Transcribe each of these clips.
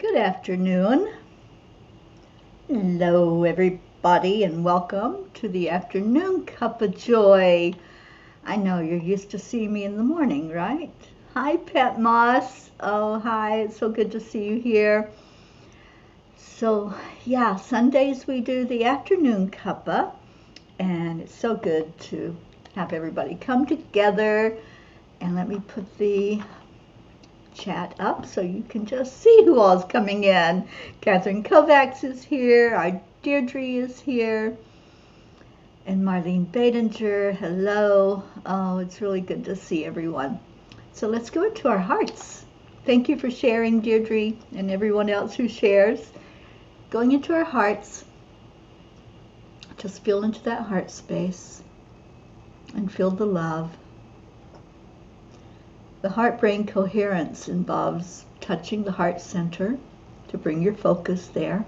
Good afternoon. Hello, everybody, and welcome to the afternoon cup of joy. I know you're used to seeing me in the morning, right? Hi, Pat Moss. Oh, hi. It's so good to see you here. So, yeah, Sundays we do the afternoon cuppa, and it's so good to have everybody come together. And let me put the chat up so you can just see who all's coming in. Catherine Kovacs is here, our Deirdre is here, and Marlene Badinger, hello. Oh, it's really good to see everyone. So let's go into our hearts. Thank you for sharing, Deirdre, and everyone else who shares. Going into our hearts, just feel into that heart space and feel the love. The heart-brain coherence involves touching the heart center to bring your focus there,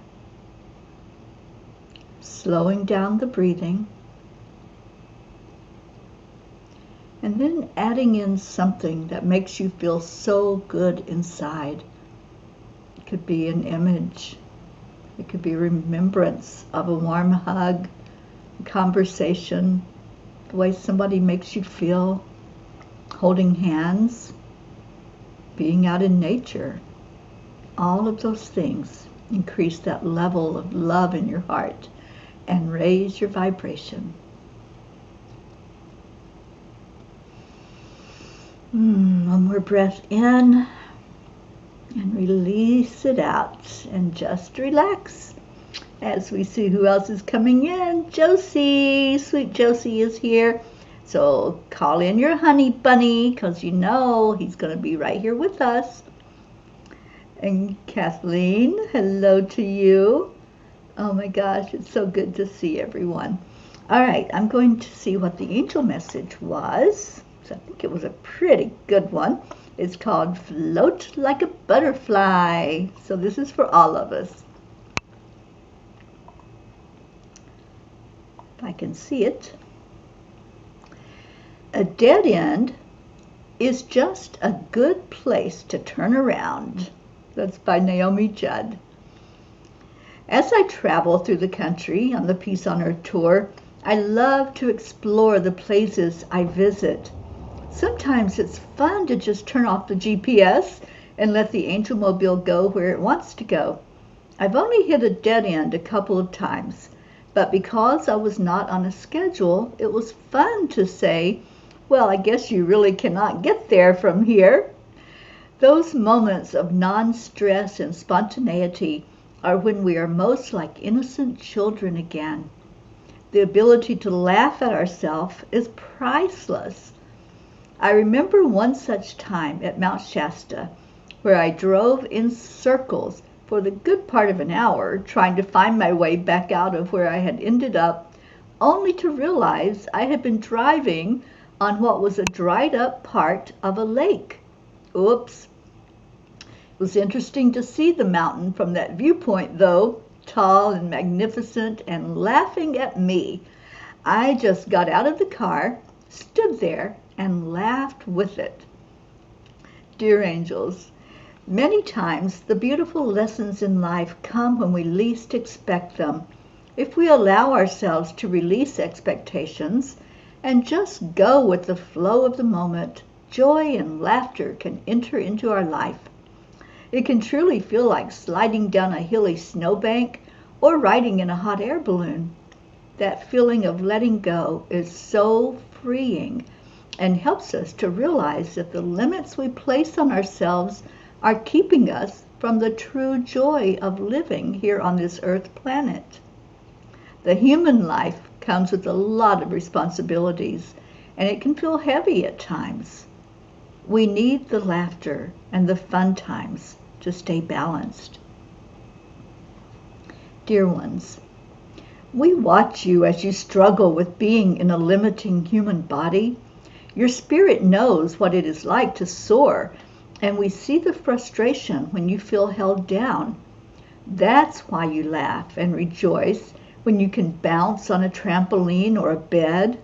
slowing down the breathing, and then adding in something that makes you feel so good inside. It could be an image, it could be remembrance of a warm hug, a conversation, the way somebody makes you feel, holding hands, being out in nature. All of those things increase that level of love in your heart and raise your vibration. One more breath in and release it out, and just relax as we see who else is coming in. Josie, sweet Josie is here. So call in your honey bunny, because you know he's going to be right here with us. And Kathleen, hello to you. Oh my gosh, it's so good to see everyone. All right, I'm going to see what the angel message was. So I think it was a pretty good one. It's called Float Like a Butterfly. So this is for all of us. If I can see it. A dead end is just a good place to turn around. That's by Naomi Judd. As I travel through the country on the Peace on Earth tour, I love to explore the places I visit. Sometimes it's fun to just turn off the GPS and let the angel mobile go where it wants to go. I've only hit a dead end a couple of times, but because I was not on a schedule, it was fun to say, well, I guess you really cannot get there from here. Those moments of non-stress and spontaneity are when we are most like innocent children again. The ability to laugh at ourselves is priceless. I remember one such time at Mount Shasta where I drove in circles for the good part of an hour trying to find my way back out of where I had ended up, only to realize I had been driving on what was a dried up part of a lake. Oops. It was interesting to see the mountain from that viewpoint though, tall and magnificent and laughing at me. I just got out of the car, stood there, and laughed with it. Dear angels, many times the beautiful lessons in life come when we least expect them. If we allow ourselves to release expectations and just go with the flow of the moment, joy and laughter can enter into our life. It can truly feel like sliding down a hilly snowbank or riding in a hot air balloon. That feeling of letting go is so freeing and helps us to realize that the limits we place on ourselves are keeping us from the true joy of living here on this earth planet. The human life comes with a lot of responsibilities, and it can feel heavy at times. We need the laughter and the fun times to stay balanced. Dear ones, we watch you as you struggle with being in a limiting human body. Your spirit knows what it is like to soar, and we see the frustration when you feel held down. That's why you laugh and rejoice when you can bounce on a trampoline or a bed.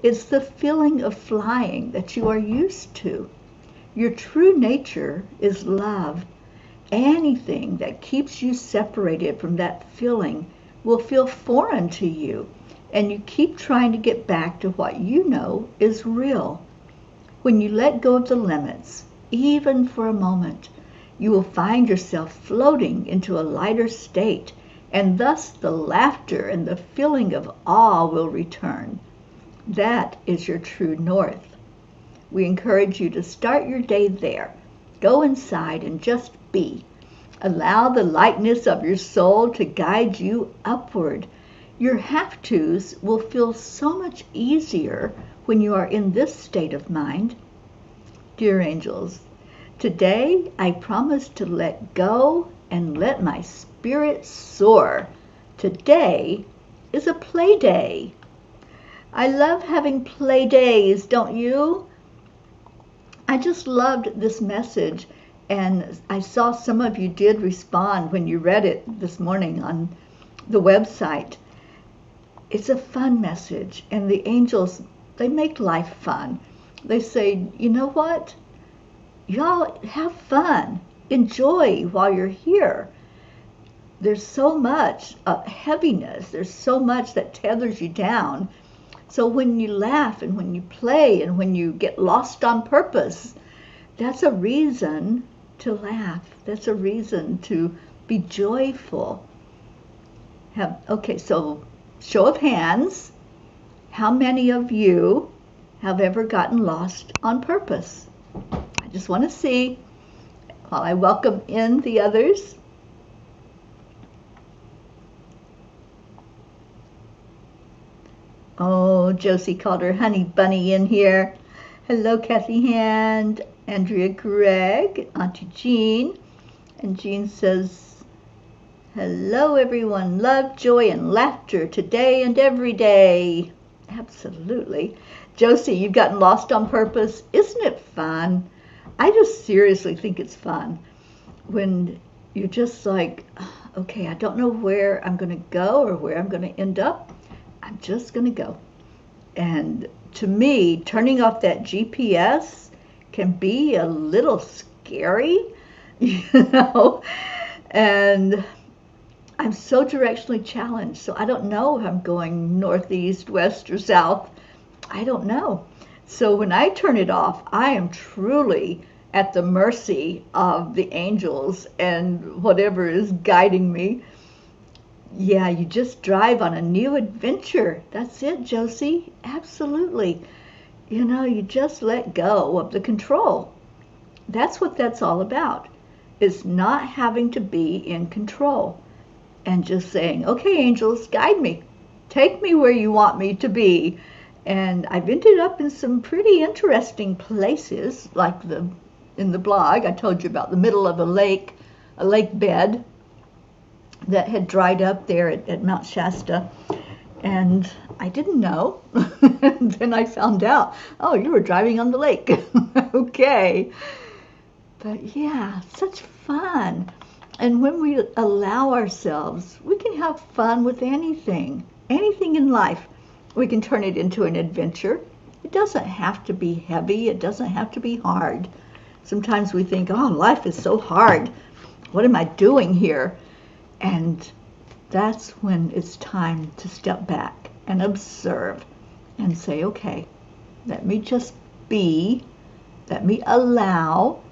It's the feeling of flying that you are used to. Your true nature is love, Anything that keeps you separated from that feeling will feel foreign to you, and you keep trying to get back to what you know is real. When you let go of the limits, even for a moment, you will find yourself floating into a lighter state, and thus the laughter and the feeling of awe will return. That is your true north. We encourage you to start your day there. Go inside and just be. Allow the lightness of your soul to guide you upward. Your have-tos will feel so much easier when you are in this state of mind. Dear angels, today I promise to let go and let my spirit soar. Today is a play day. I love having play days, don't you? I just loved this message, and I saw some of you did respond when you read it this morning on the website. It's a fun message, and the angels, they make life fun. They say, you know what? Y'all have fun. Enjoy while you're here. There's so much heaviness. There's so much that tethers you down. So when you laugh and when you play and when you get lost on purpose, that's a reason to laugh. That's a reason to be joyful. Okay, so show of hands. How many of you have ever gotten lost on purpose? I just want to see while I welcome in the others. Oh, Josie called her honey bunny in here. Hello, Kathy Hand, Andrea Gregg, Auntie Jean. And Jean says, hello, everyone. Love, joy, and laughter today and every day. Absolutely. Josie, you've gotten lost on purpose. Isn't it fun? I just seriously think it's fun when you're just like, okay, I don't know where I'm going to go or where I'm going to end up. I'm just going to go. And to me, turning off that GPS can be a little scary, you know, and I'm so directionally challenged. So I don't know if I'm going northeast, west, or south. I don't know. So when I turn it off, I am truly at the mercy of the angels and whatever is guiding me. Yeah, you just drive on a new adventure. That's it, Josie. Absolutely. You know, you just let go of the control. That's what that's all about, is not having to be in control and just saying, okay, angels, guide me. Take me where you want me to be. And I've ended up in some pretty interesting places, like in the blog, I told you about the middle of a lake bed that had dried up there at Mount Shasta, and I didn't know. And then I found out, oh, you were driving on the lake. Okay. But yeah, such fun. And when we allow ourselves, we can have fun with anything in life. We can turn it into an adventure. It doesn't have to be heavy. It doesn't have to be hard. Sometimes we think, oh, life is so hard. What am I doing here? And that's when it's time to step back and observe and say, okay, let me just be, let me allow.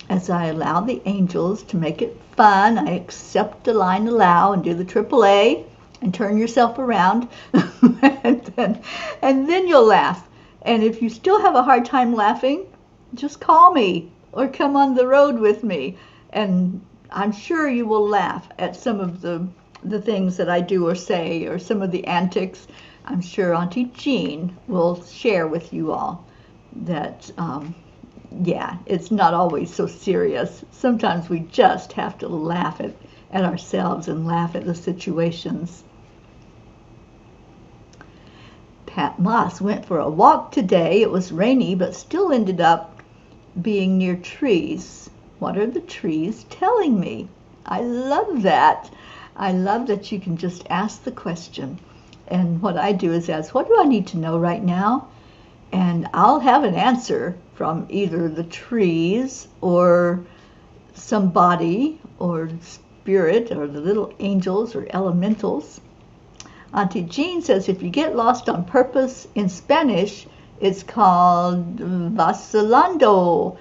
As I allow the angels to make it fun, I accept the line allow and do the AAA and turn yourself around. and then you'll laugh. And if you still have a hard time laughing, just call me or come on the road with me. And I'm sure you will laugh at some of the things that I do or say, or some of the antics. I'm sure Auntie Jean will share with you all that, yeah, it's not always so serious. Sometimes we just have to laugh at ourselves and laugh at the situations. Pat Moss went for a walk today. It was rainy, but still ended up being near trees. What are the trees telling me? I love that. I love that you can just ask the question. And what I do is ask, what do I need to know right now? And I'll have an answer from either the trees or somebody or spirit or the little angels or elementals. Auntie Jean says if you get lost on purpose, in Spanish, it's called vacilando.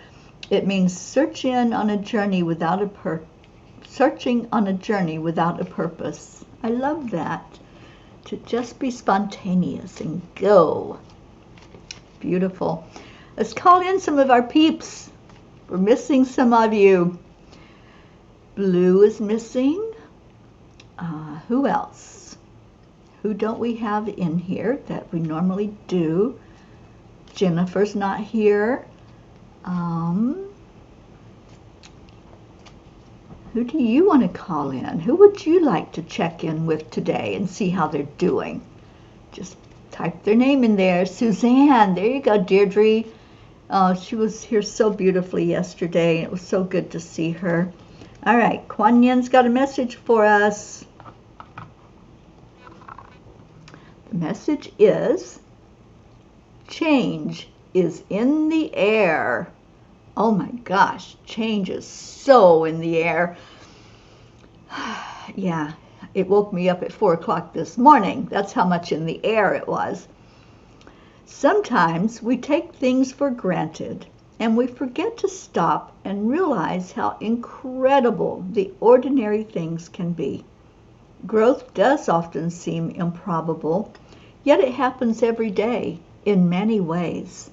It means searching on a journey without a purpose. I love that. To just be spontaneous and go. Beautiful. Let's call in some of our peeps. We're missing some of you. Blue is missing. Who else? Who don't we have in here that we normally do? Jennifer's not here. Who do you want to call in? Who would you like to check in with today and see how they're doing? Just type their name in there. Suzanne, there you go, Deirdre. She was here so beautifully yesterday. It was so good to see her. All right, Kuan Yin's got a message for us. The message is, change is in the air. Oh my gosh, change is so in the air. Yeah, it woke me up at 4 o'clock this morning. That's how much in the air it was. Sometimes we take things for granted and we forget to stop and realize how incredible the ordinary things can be. Growth does often seem improbable, yet it happens every day in many ways.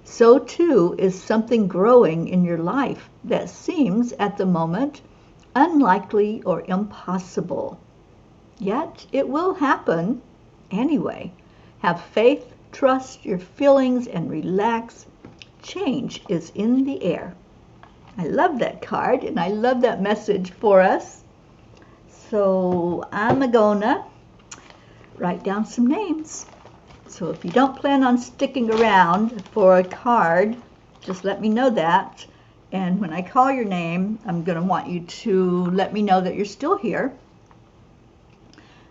So too is something growing in your life that seems at the moment unlikely or impossible. Yet it will happen anyway. Have faith, trust your feelings, and relax. Change is in the air. I love that card and I love that message for us. So I'm gonna write down some names. So if you don't plan on sticking around for a card, just let me know that. And when I call your name, I'm going to want you to let me know that you're still here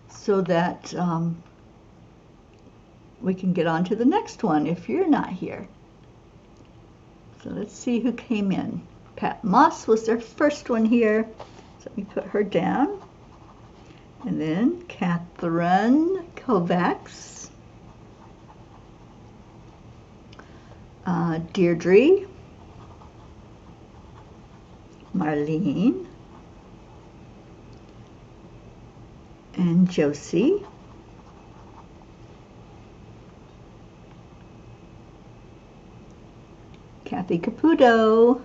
so that we can get on to the next one if you're not here. So let's see who came in. Pat Moss was their first one here. So let me put her down. And then Catherine Kovacs. Deirdre, Marlene, and Josie, Kathy Caputo,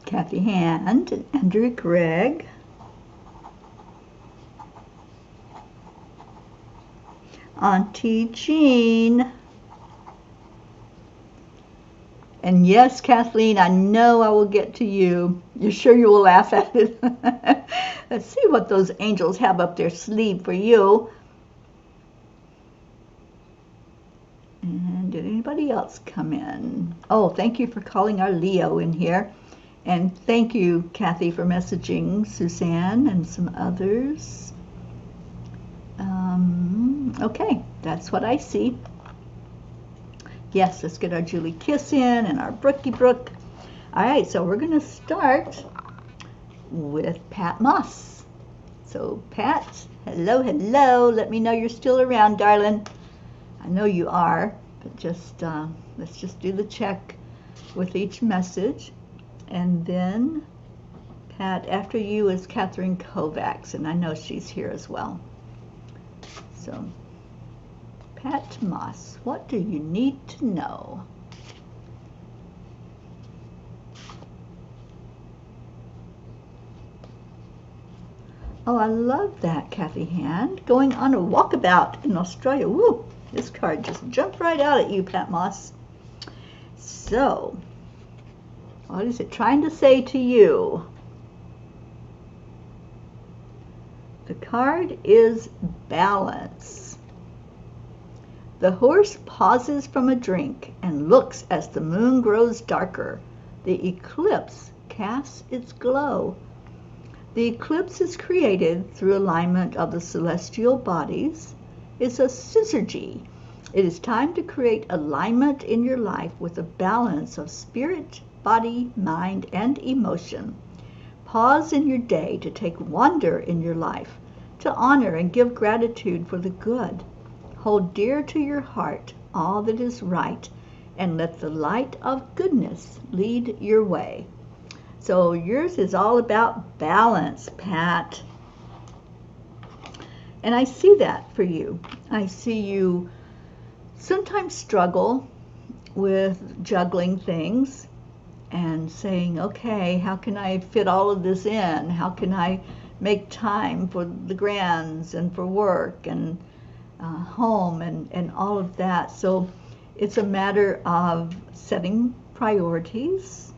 Kathy Hand, and Andrew Gregg, Auntie Jean. And yes, Kathleen, I know I will get to you. You're sure you will laugh at it? Let's see what those angels have up their sleeve for you. And did anybody else come in? Oh, thank you for calling our Leo in here. And thank you, Kathy, for messaging Suzanne and some others. Okay, that's what I see. Yes, let's get our Julie Kiss in and our Brookie Brook. All right, so we're going to start with Pat Moss. So, Pat, hello, hello. Let me know you're still around, darling. I know you are, but just let's just do the check with each message. And then, Pat, after you is Catherine Kovacs, and I know she's here as well. So, Pat Moss, what do you need to know? Oh, I love that, Kathy Hand. Going on a walkabout in Australia. Woo! This card just jumped right out at you, Pat Moss. So, what is it trying to say to you? The card is balance. The horse pauses from a drink and looks as the moon grows darker. The eclipse casts its glow. The eclipse is created through alignment of the celestial bodies is a syzygy. It is time to create alignment in your life with a balance of spirit, body, mind, and emotion. Pause in your day to take wonder in your life, to honor and give gratitude for the good. Hold dear to your heart all that is right, and let the light of goodness lead your way. So yours is all about balance, Pat. And I see that for you. I see you sometimes struggle with juggling things and saying, okay, how can I fit all of this in? How can I make time for the grands and for work and home and all of that? So it's a matter of setting priorities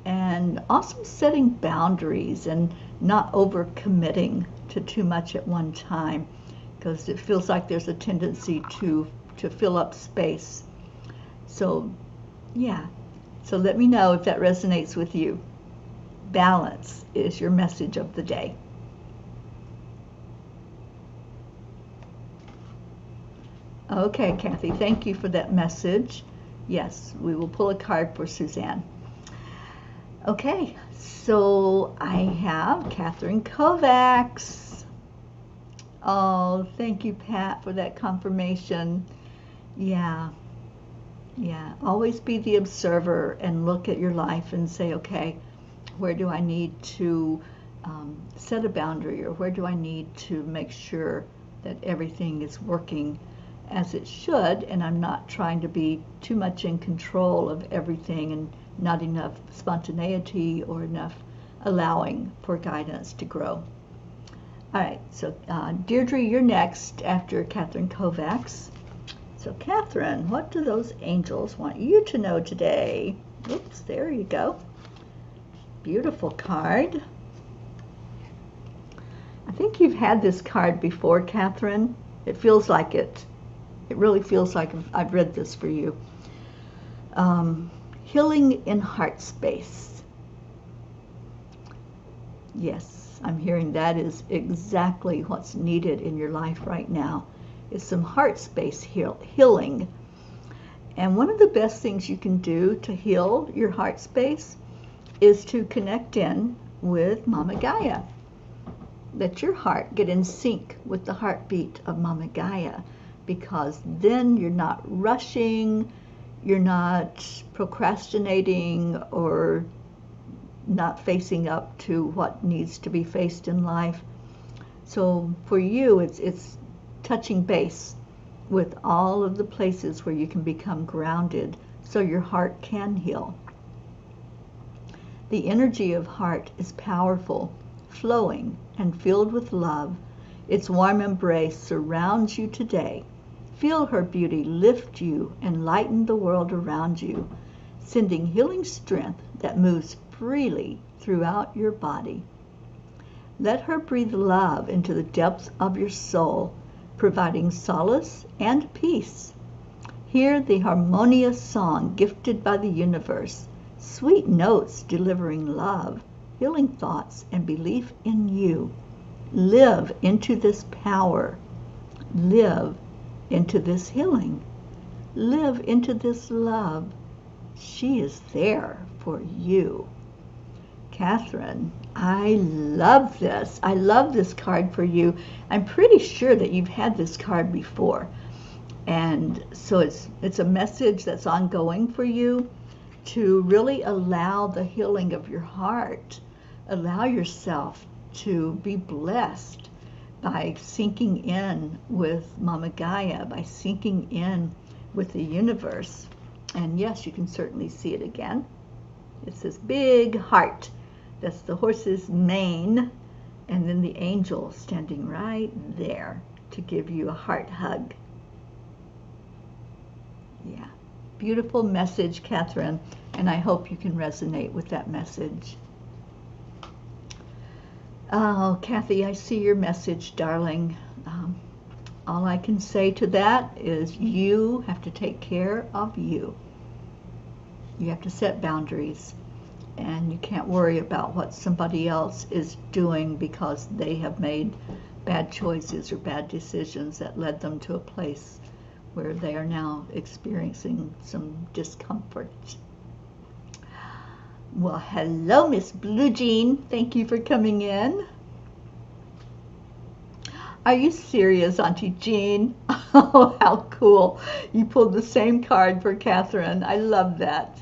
and also setting boundaries and not overcommitting to too much at one time, because it feels like there's a tendency to fill up space. So yeah, so let me know if that resonates with you. Balance is your message of the day. Okay, Kathy, thank you for that message. Yes, we will pull a card for Suzanne. Okay, so I have Catherine Kovacs. Oh, thank you, Pat, for that confirmation. Yeah, always be the observer and look at your life and say, okay, where do I need to set a boundary, or where do I need to make sure that everything is working as it should, and I'm not trying to be too much in control of everything and not enough spontaneity or enough allowing for guidance to grow. All right, so Deirdre, you're next after Catherine Kovacs. So Catherine, what do those angels want you to know today? Oops, there you go. Beautiful card. I think you've had this card before, Catherine. It feels like it. It really feels like I've read this for you. Healing in heart space. Yes, I'm hearing that is exactly what's needed in your life right now. Is some heart space healing. And one of the best things you can do to heal your heart space is to connect in with Mama Gaia. Let your heart get in sync with the heartbeat of Mama Gaia, because then you're not rushing, you're not procrastinating, or not facing up to what needs to be faced in life. So for you, it's touching base with all of the places where you can become grounded so your heart can heal. The energy of heart is powerful, flowing, and filled with love. Its warm embrace surrounds you today. Feel her beauty lift you and lighten the world around you, sending healing strength that moves freely throughout your body. Let her breathe love into the depths of your soul, providing solace and peace. Hear the harmonious song gifted by the universe, sweet notes delivering love, healing thoughts, and belief in you. Live into this power. Live into this healing. Live into this love. She is there for you. Catherine, I love this. I love this card for you. I'm pretty sure that you've had this card before. And so it's a message that's ongoing for you to really allow the healing of your heart. Allow yourself to be blessed by sinking in with Mama Gaia, by sinking in with the universe. And yes, you can certainly see it again. It's this big heart. That's the horse's mane, and then the angel standing right there to give you a heart hug. Yeah, beautiful message, Catherine, and I hope you can resonate with that message. Oh, Kathy, I see your message, darling. All I can say to that is you have to take care of you. You have to set boundaries. And you can't worry about what somebody else is doing because they have made bad choices or bad decisions that led them to a place where they are now experiencing some discomfort. Well, hello, Miss Blue Jean. Thank you for coming in. Are you serious, Auntie Jean? Oh, how cool. You pulled the same card for Catherine. I love that.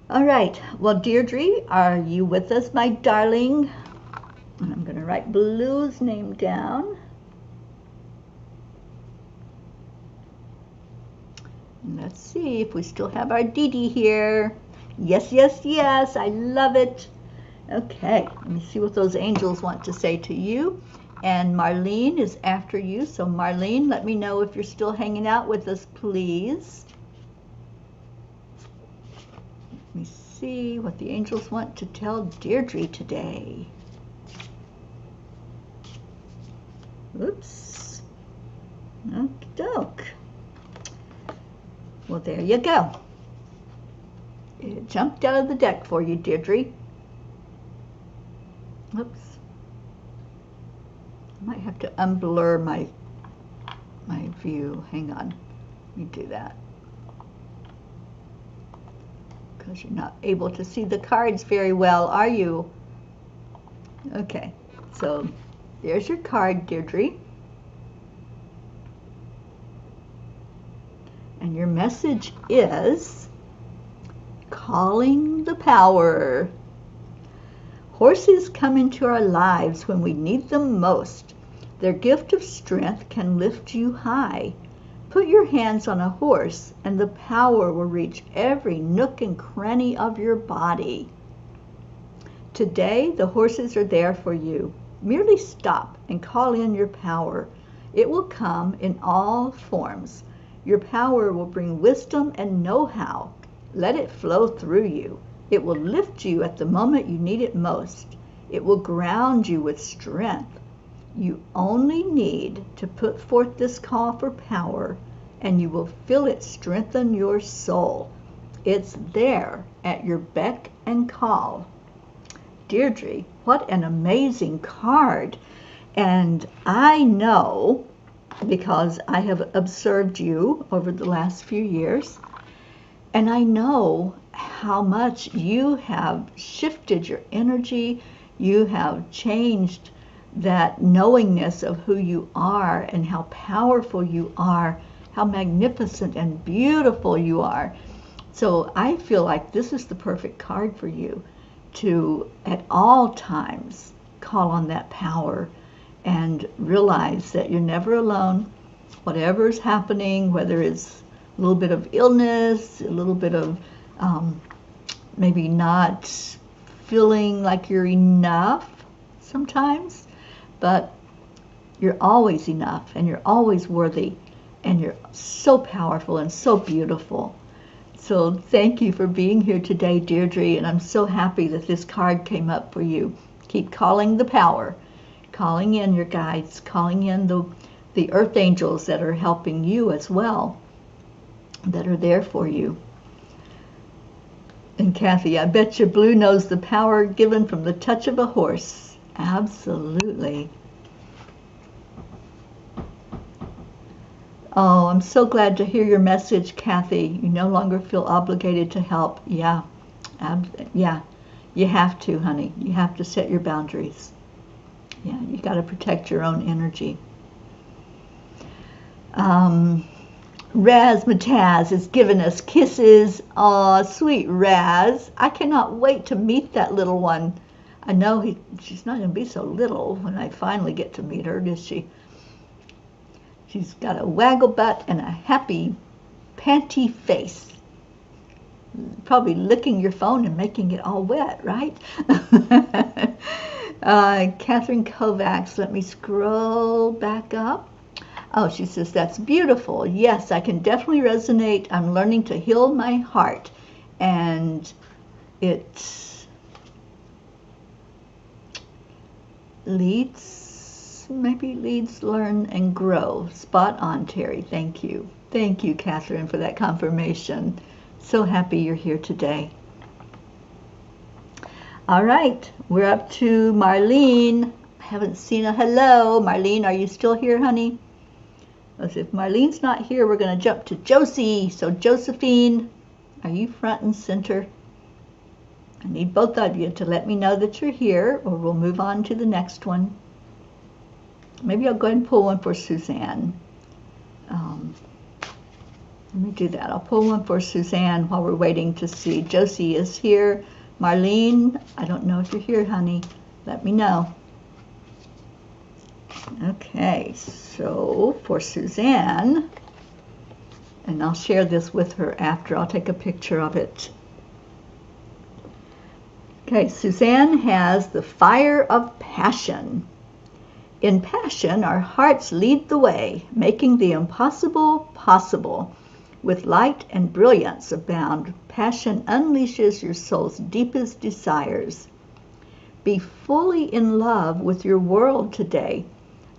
All right. Well, Deirdre, are you with us, my darling? And I'm going to write Blue's name down. And let's see if we still have our Dee Dee here. Yes, yes, yes. I love it. Okay, let me see what those angels want to say to you. And Marlene is after you. So Marlene, let me know if you're still hanging out with us, please. Let me see what the angels want to tell Deirdre today. Oops. Okey-doke. Well, there you go. It jumped out of the deck for you, Deirdre. Oops. I might have to unblur my view. Hang on. Let me do that. Because you're not able to see the cards very well, are you? Okay. So there's your card, Deirdre. And your message is calling the power. Horses come into our lives when we need them most. Their gift of strength can lift you high. Put your hands on a horse and the power will reach every nook and cranny of your body. Today, the horses are there for you. Merely stop and call in your power. It will come in all forms. Your power will bring wisdom and know-how. Let it flow through you. It will lift you at the moment you need it most. It will ground you with strength. You only need to put forth this call for power, and you will feel it strengthen your soul. It's there at your beck and call. Deirdre, what an amazing card. And I know, because I have observed you over the last few years, and I know how much you have shifted your energy, you have changed that knowingness of who you are and how powerful you are, how magnificent and beautiful you are. So I feel like this is the perfect card for you to, at all times, call on that power and realize that you're never alone. Whatever is happening, whether it's a little bit of illness, a little bit of maybe not feeling like you're enough sometimes, but you're always enough and you're always worthy and you're so powerful and so beautiful. So thank you for being here today, Deirdre, and I'm so happy that this card came up for you. Keep calling the power, calling in your guides, calling in the earth angels that are helping you as well, that are there for you. And Kathy, I bet you Blue knows the power given from the touch of a horse. Absolutely. Oh, I'm so glad to hear your message, Kathy. You no longer feel obligated to help. Yeah, yeah, you have to, honey. You have to set your boundaries. Yeah, you got to protect your own energy. Razmataz has given us kisses. Aw, sweet Raz. I cannot wait to meet that little one. I know she's not going to be so little when I finally get to meet her, is she? She's got a waggle butt and a happy, panty face. Probably licking your phone and making it all wet, right? Catherine Kovacs, let me scroll back up. Oh, she says, that's beautiful. Yes, I can definitely resonate. I'm learning to heal my heart. And it leads, learn, and grow. Spot on, Terry. Thank you. Thank you, Catherine, for that confirmation. So happy you're here today. All right, we're up to Marlene. I haven't seen a hello. Marlene, are you still here, honey? Because if Marlene's not here, we're going to jump to Josie. So Josephine, are you front and center? I need both of you to let me know that you're here, or we'll move on to the next one. Maybe I'll go ahead and pull one for Suzanne. Let me do that. I'll pull one for Suzanne while we're waiting to see. Josie is here. Marlene, I don't know if you're here, honey. Let me know. Okay, so for Suzanne, and I'll share this with her after. I'll take a picture of it. Okay, Suzanne has the fire of passion. In passion, our hearts lead the way, making the impossible possible. With light and brilliance abound, passion unleashes your soul's deepest desires. Be fully in love with your world today.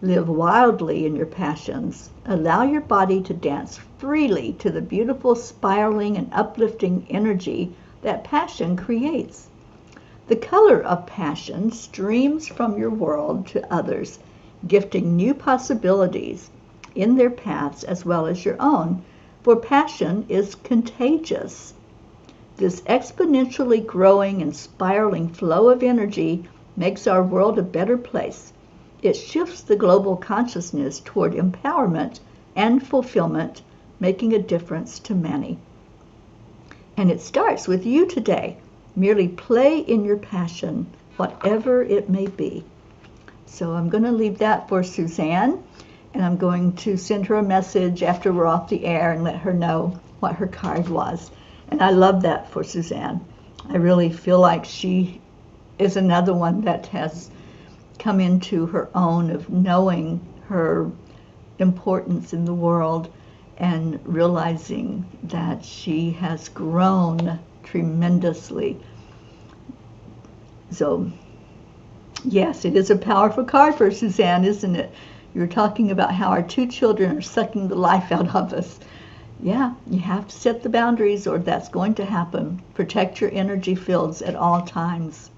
Live wildly in your passions. Allow your body to dance freely to the beautiful spiraling and uplifting energy that passion creates. The color of passion streams from your world to others, gifting new possibilities in their paths as well as your own, for passion is contagious. This exponentially growing and spiraling flow of energy makes our world a better place. It shifts the global consciousness toward empowerment and fulfillment, making a difference to many. And it starts with you today. Merely play in your passion, whatever it may be. So I'm going to leave that for Suzanne, and I'm going to send her a message after we're off the air and let her know what her card was. And I love that for Suzanne. I really feel like she is another one that has come into her own of knowing her importance in the world and realizing that she has grown tremendously. So, yes, it is a powerful card for Suzanne, isn't it? You're talking about how our two children are sucking the life out of us. Yeah, you have to set the boundaries or that's going to happen. Protect your energy fields at all times.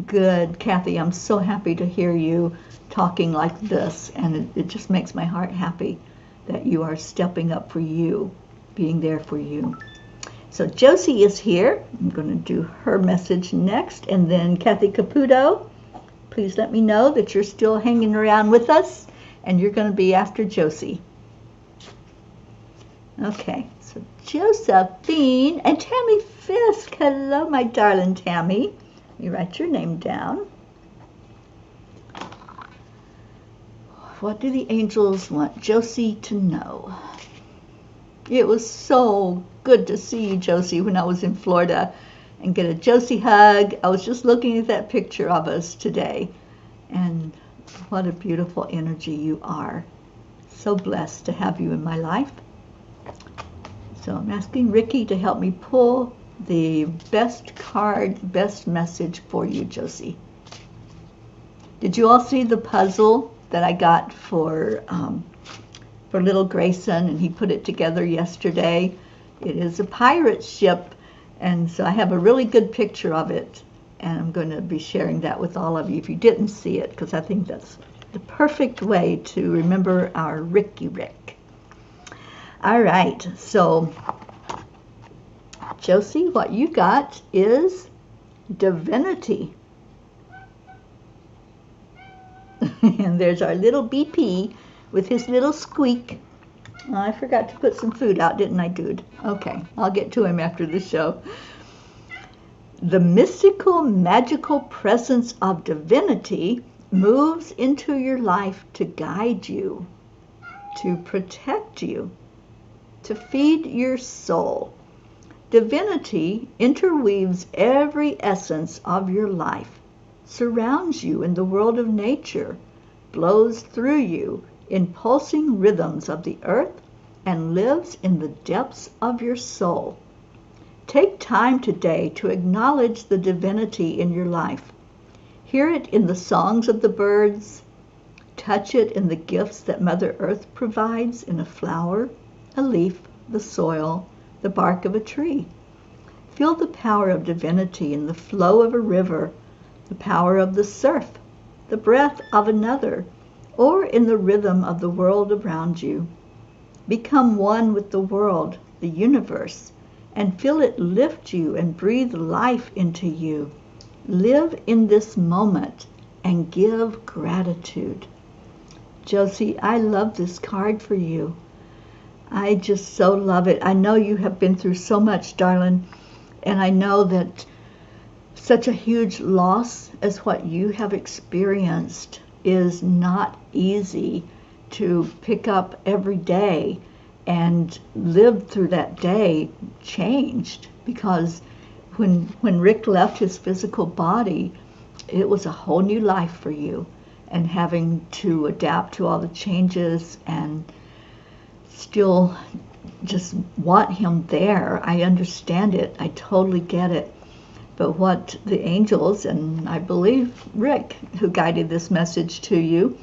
Good, Kathy. I'm so happy to hear you talking like this, and it just makes my heart happy that you are stepping up for you, being there for you. So Josie is here. I'm going to do her message next, and then Kathy Caputo, please let me know that you're still hanging around with us, and you're going to be after Josie. Okay, so Josephine and Tammy Fisk. Hello, my darling Tammy. Let me write your name down. What do the angels want Josie to know? It was so good to see you, Josie, when I was in Florida and get a Josie hug. I was just looking at that picture of us today, and what a beautiful energy you are. So blessed to have you in my life. So I'm asking Ricky to help me pull the best card, best message for you, Josie. Did you all see the puzzle that I got for little Grayson, and he put it together yesterday? It is a pirate ship, and so I have a really good picture of it, and I'm going to be sharing that with all of you if you didn't see it, because I think that's the perfect way to remember our Ricky Rick. All right, so Josie, what you got is divinity. And there's our little BP with his little squeak. Oh, I forgot to put some food out, didn't I, dude? Okay, I'll get to him after the show. The mystical, magical presence of divinity moves into your life to guide you, to protect you, to feed your soul. Divinity interweaves every essence of your life, surrounds you in the world of nature, blows through you in pulsing rhythms of the earth, and lives in the depths of your soul. Take time today to acknowledge the divinity in your life. Hear it in the songs of the birds. Touch it in the gifts that Mother Earth provides in a flower, a leaf, the soil, the bark of a tree. Feel the power of divinity in the flow of a river, the power of the surf, the breath of another, or in the rhythm of the world around you. Become one with the world, the universe, and feel it lift you and breathe life into you. Live in this moment and give gratitude. Josie, I love this card for you. I just so love it. I know you have been through so much, darling, and I know that such a huge loss as what you have experienced is not easy to pick up every day and live through that day changed, because when Rick left his physical body, it was a whole new life for you, and having to adapt to all the changes and still just want him there. I understand it. I totally get it. But what the angels, and I believe Rick, who guided this message to you,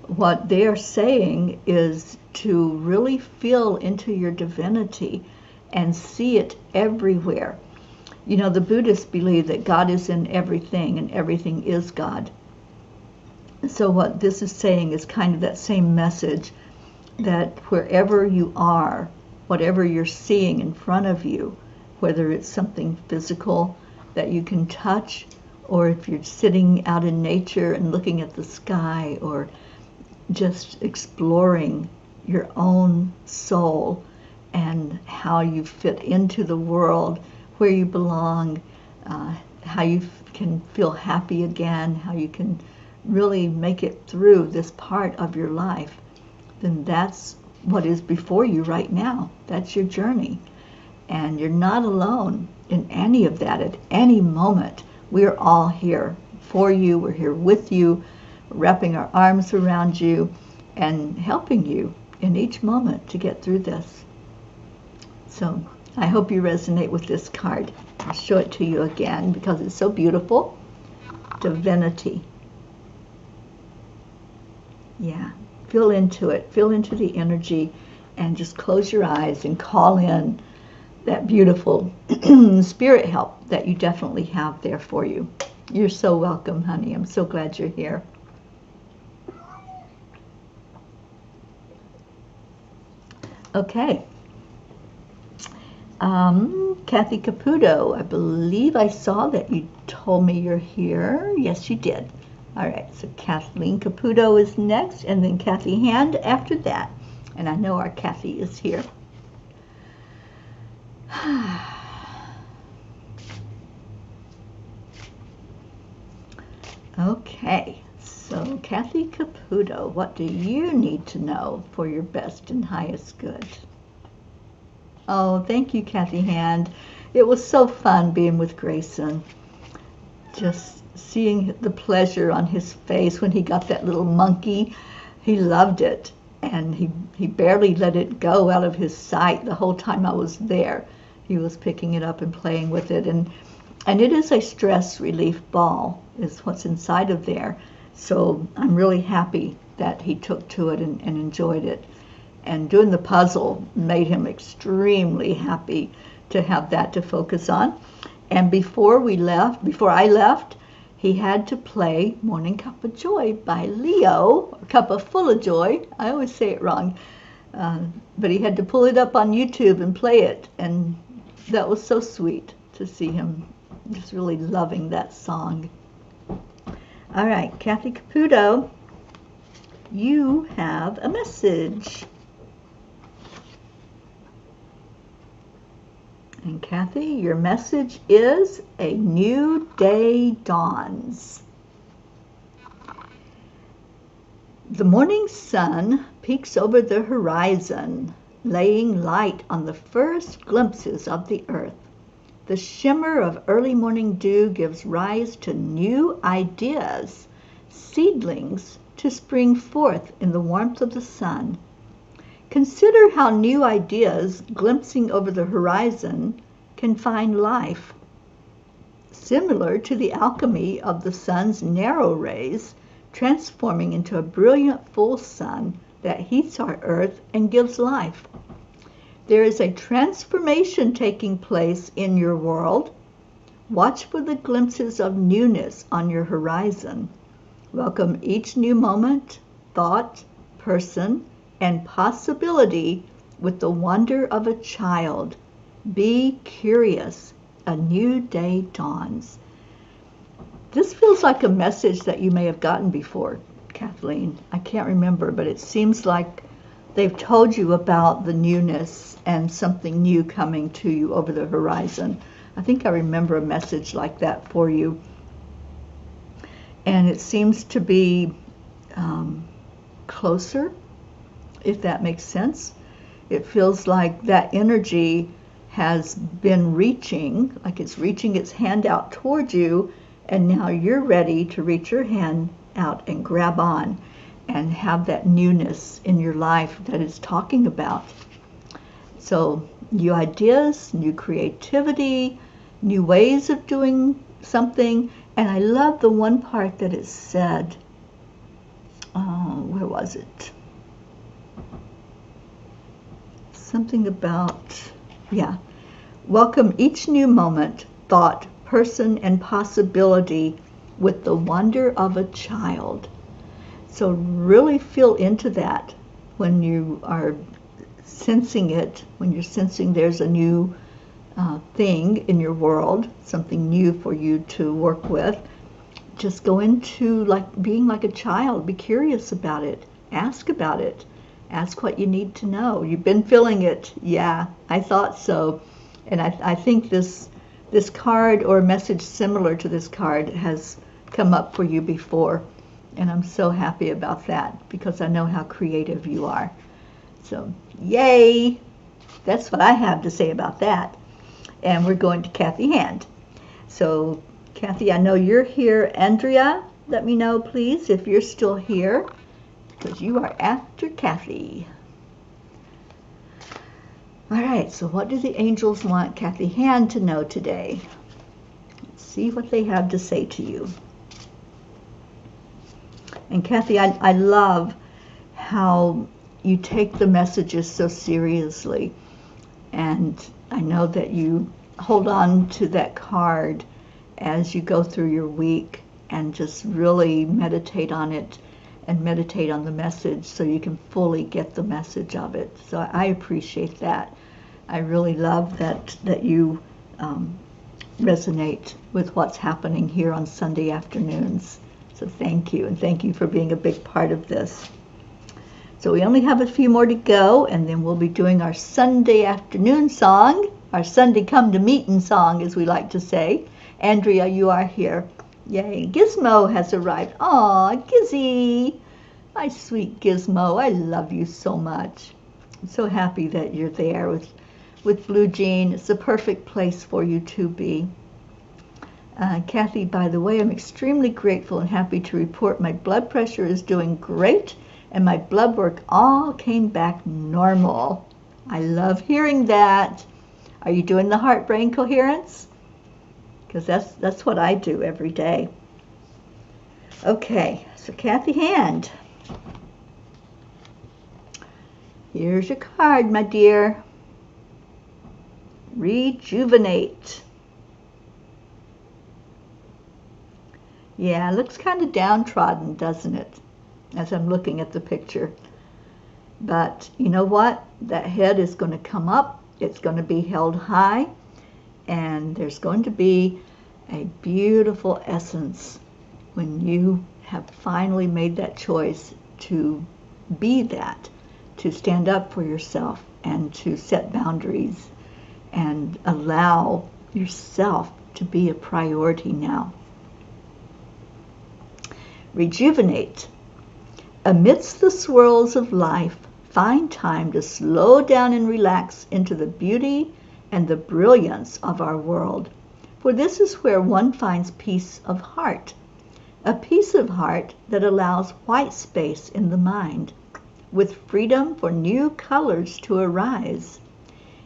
what they are saying is to really feel into your divinity and see it everywhere. You know, the Buddhists believe that God is in everything and everything is God. So what this is saying is kind of that same message, that wherever you are, whatever you're seeing in front of you, whether it's something physical that you can touch, or if you're sitting out in nature and looking at the sky, or just exploring your own soul and how you fit into the world, where you belong, how you can feel happy again, how you can really make it through this part of your life, then that's what is before you right now. That's your journey. And you're not alone in any of that at any moment. We're all here for you. We're here with you, wrapping our arms around you and helping you in each moment to get through this. So I hope you resonate with this card. I'll show it to you again because it's so beautiful. Divinity. Yeah. Feel into it. Feel into the energy and just close your eyes and call in that beautiful spirit help that you definitely have there for you. You're so welcome, honey. I'm so glad you're here. Okay. Kathy Caputo, I believe I saw that you told me you're here. Yes, you did. All right, so Kathleen Caputo is next, and then Kathy Hand after that. And I know our Kathy is here. Okay, so Kathy Caputo, what do you need to know for your best and highest good? Oh, thank you, Kathy Hand. It was so fun being with Grayson. Just seeing the pleasure on his face when he got that little monkey. He loved it, and he barely let it go out of his sight the whole time I was there. He was picking it up and playing with it, and it is a stress relief ball is what's inside of there. So I'm really happy that he took to it and enjoyed it. And doing the puzzle made him extremely happy to have that to focus on. And before I left, he had to play Morning Cup of Joy by Leo, or Cuppa Full of Joy. I always say it wrong. But he had to pull it up on YouTube and play it. And that was so sweet to see him just really loving that song. All right, Kathy Caputo, you have a message. And Kathy, your message is a new day dawns. The morning sun peeks over the horizon, laying light on the first glimpses of the earth. The shimmer of early morning dew gives rise to new ideas, seedlings to spring forth in the warmth of the sun. Consider how new ideas, glimpsing over the horizon, can find life. Similar to the alchemy of the sun's narrow rays, transforming into a brilliant full sun that heats our earth and gives life. There is a transformation taking place in your world. Watch for the glimpses of newness on your horizon. Welcome each new moment, thought, person, and possibility with the wonder of a child. Be curious. A new day dawns. This feels like a message that you may have gotten before, Kathleen. I can't remember, but it seems like they've told you about the newness and something new coming to you over the horizon. I think I remember a message like that for you. And it seems to be closer, if that makes sense. It feels like that energy has been reaching, like it's reaching its hand out towards you, and now you're ready to reach your hand out and grab on and have that newness in your life that it's talking about. So new ideas, new creativity, new ways of doing something. And I love the one part that it said, where was it? Something about, yeah, welcome each new moment, thought, person, and possibility with the wonder of a child. So really feel into that when you are sensing it, when you're sensing there's a new thing in your world, something new for you to work with. Just go into like being like a child. Be curious about it. Ask about it. Ask what you need to know. You've been feeling it. Yeah, I thought so. And I think this card or a message similar to this card has come up for you before. And I'm so happy about that because I know how creative you are. So, yay! That's what I have to say about that. And we're going to Kathy Hand. So, Kathy, I know you're here. Andrea, let me know, please, if you're still here, because you are after Kathy. All right, so what do the angels want Kathy Hand to know today? Let's see what they have to say to you. And Kathy, I love how you take the messages so seriously. And I know that you hold on to that card as you go through your week and just really meditate on it and meditate on the message so you can fully get the message of it. So I appreciate that. I really love that you resonate with what's happening here on Sunday afternoons. So thank you, and thank you for being a big part of this. So we only have a few more to go, and then we'll be doing our Sunday afternoon song, our Sunday come to meeting song, as we like to say. Andrea, you are here. Yay. Gizmo has arrived. Aw, Gizzy. My sweet Gizmo, I love you so much. I'm so happy that you're there with Blue Jean. It's the perfect place for you to be. Kathy, by the way, I'm extremely grateful and happy to report my blood pressure is doing great and my blood work all came back normal. I love hearing that. Are you doing the heart-brain coherence? Because that's what I do every day. Okay, so Kathy Hand. Here's your card, my dear. Rejuvenate. Yeah, it looks kind of downtrodden, doesn't it? As I'm looking at the picture. But you know what? That head is going to come up. It's going to be held high. And there's going to be a beautiful essence when you have finally made that choice to be that, to stand up for yourself and to set boundaries and allow yourself to be a priority now. Rejuvenate. Amidst the swirls of life, find time to slow down and relax into the beauty and the brilliance of our world. For this is where one finds peace of heart, a peace of heart that allows white space in the mind, with freedom for new colors to arise.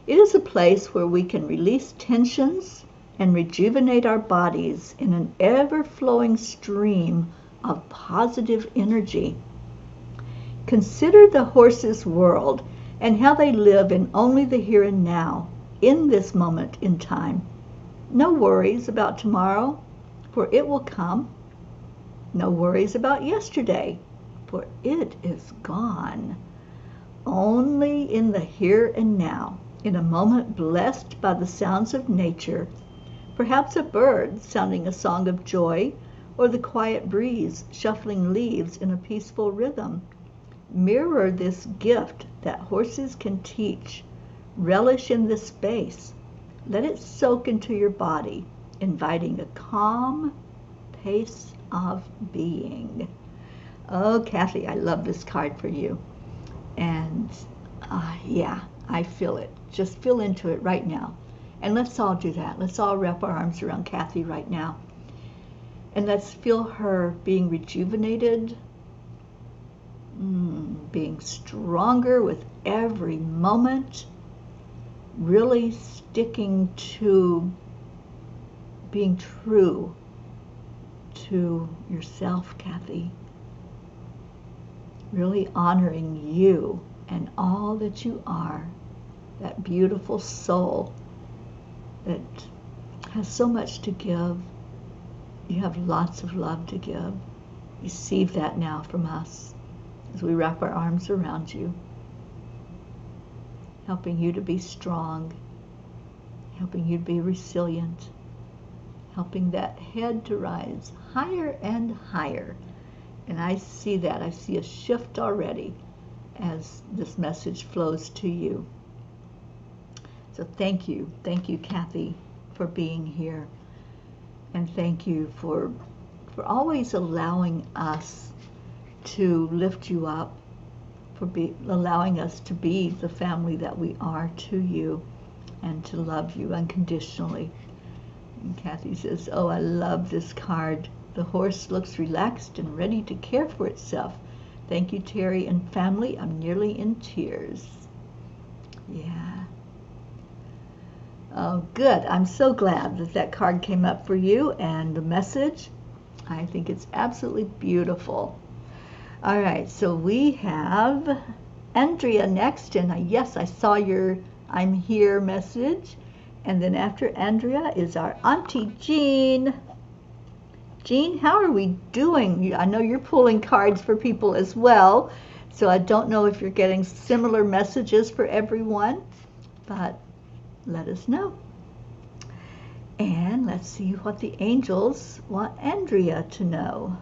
It is a place where we can release tensions and rejuvenate our bodies in an ever-flowing stream of positive energy. Consider the horse's world and how they live in only the here and now, in this moment in time. No worries about tomorrow, for it will come. No worries about yesterday, for it is gone. Only in the here and now, in a moment blessed by the sounds of nature, perhaps a bird sounding a song of joy, or the quiet breeze shuffling leaves in a peaceful rhythm. Mirror this gift that horses can teach. Relish in this space. Let it soak into your body, inviting a calm pace of being. Oh, Kathy, I love this card for you. And yeah, I feel it. Just feel into it right now. And let's all do that. Let's all wrap our arms around Kathy right now. And let's feel her being rejuvenated, being stronger with every moment, really sticking to being true to yourself, Kathy. Really honoring you and all that you are, that beautiful soul that has so much to give. You have lots of love to give. Receive that now from us as we wrap our arms around you, helping you to be strong, helping you to be resilient, helping that head to rise higher and higher. And I see that. I see a shift already as this message flows to you. So thank you, Kathy, for being here. And thank you for always allowing us to lift you up, for allowing us to be the family that we are to you and to love you unconditionally. And Kathy says, oh, I love this card. The horse looks relaxed and ready to care for itself. Thank you, Terry and family. I'm nearly in tears. Yeah. Oh, good. I'm so glad that that card came up for you and the message. I think it's absolutely beautiful. All right, so we have Andrea next, and yes, I saw your I'm here message. And then after Andrea is our Auntie Jean. Jean, how are we doing? I know you're pulling cards for people as well, so I don't know if you're getting similar messages for everyone, but let us know. And let's see what the angels want Andrea to know.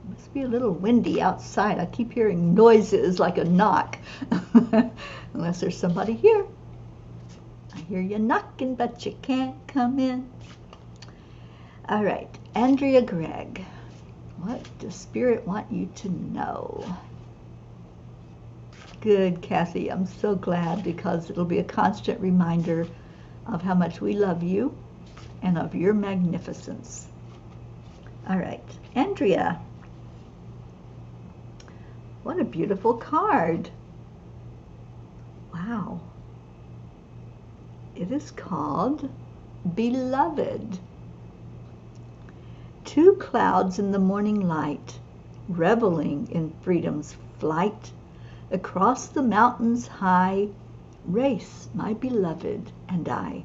Must be a little windy outside. I keep hearing noises like a knock, unless there's somebody here. I hear you knocking, but you can't come in. All right, Andrea Gregg, what does Spirit want you to know? Good, Kathy. I'm so glad, because it'll be a constant reminder of how much we love you and of your magnificence. All right, Andrea. What a beautiful card. Wow. It is called Beloved. Two clouds in the morning light, reveling in freedom's flight, across the mountains high, race my beloved and I.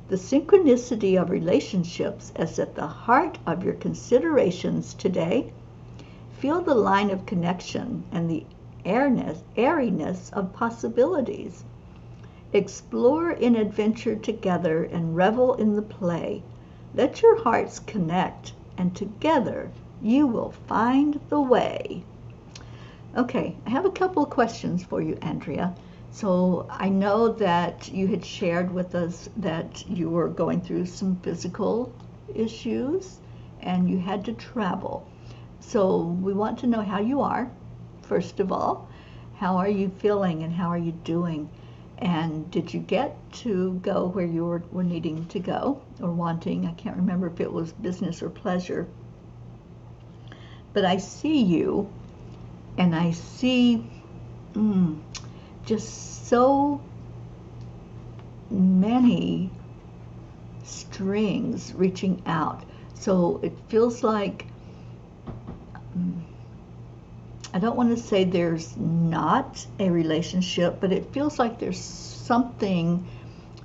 The synchronicity of relationships is at the heart of your considerations today. Feel the line of connection and the airiness of possibilities. Explore in adventure together and revel in the play. Let your hearts connect, and together you will find the way. Okay, I have a couple of questions for you, Andrea. So I know that you had shared with us that you were going through some physical issues and you had to travel. So we want to know how you are, first of all. How are you feeling and how are you doing? And did you get to go where you were needing to go or wanting? I can't remember if it was business or pleasure. But I see you, and I see just so many strings reaching out. So it feels like I don't want to say there's not a relationship, but it feels like there's something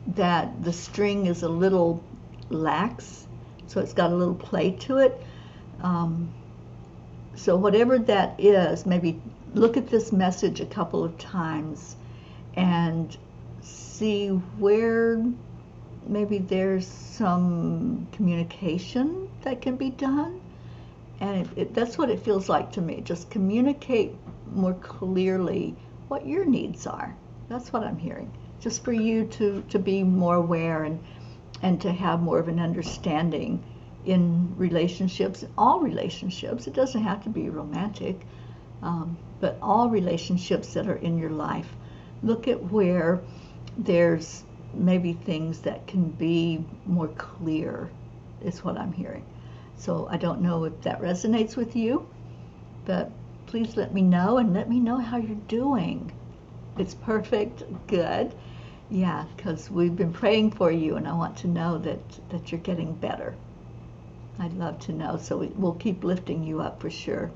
that the string is a little lax, so it's got a little play to it. So whatever that is, maybe look at this message a couple of times and see where maybe there's some communication that can be done. And that's what it feels like to me. Just communicate more clearly what your needs are. That's what I'm hearing. Just for you to be more aware and to have more of an understanding in relationships, all relationships. It doesn't have to be romantic, but all relationships that are in your life. Look at where there's maybe things that can be more clear, is what I'm hearing. So I don't know if that resonates with you, but please let me know, and let me know how you're doing. It's perfect, good. Yeah, because we've been praying for you, and I want to know that you're getting better. I'd love to know, so we'll keep lifting you up for sure.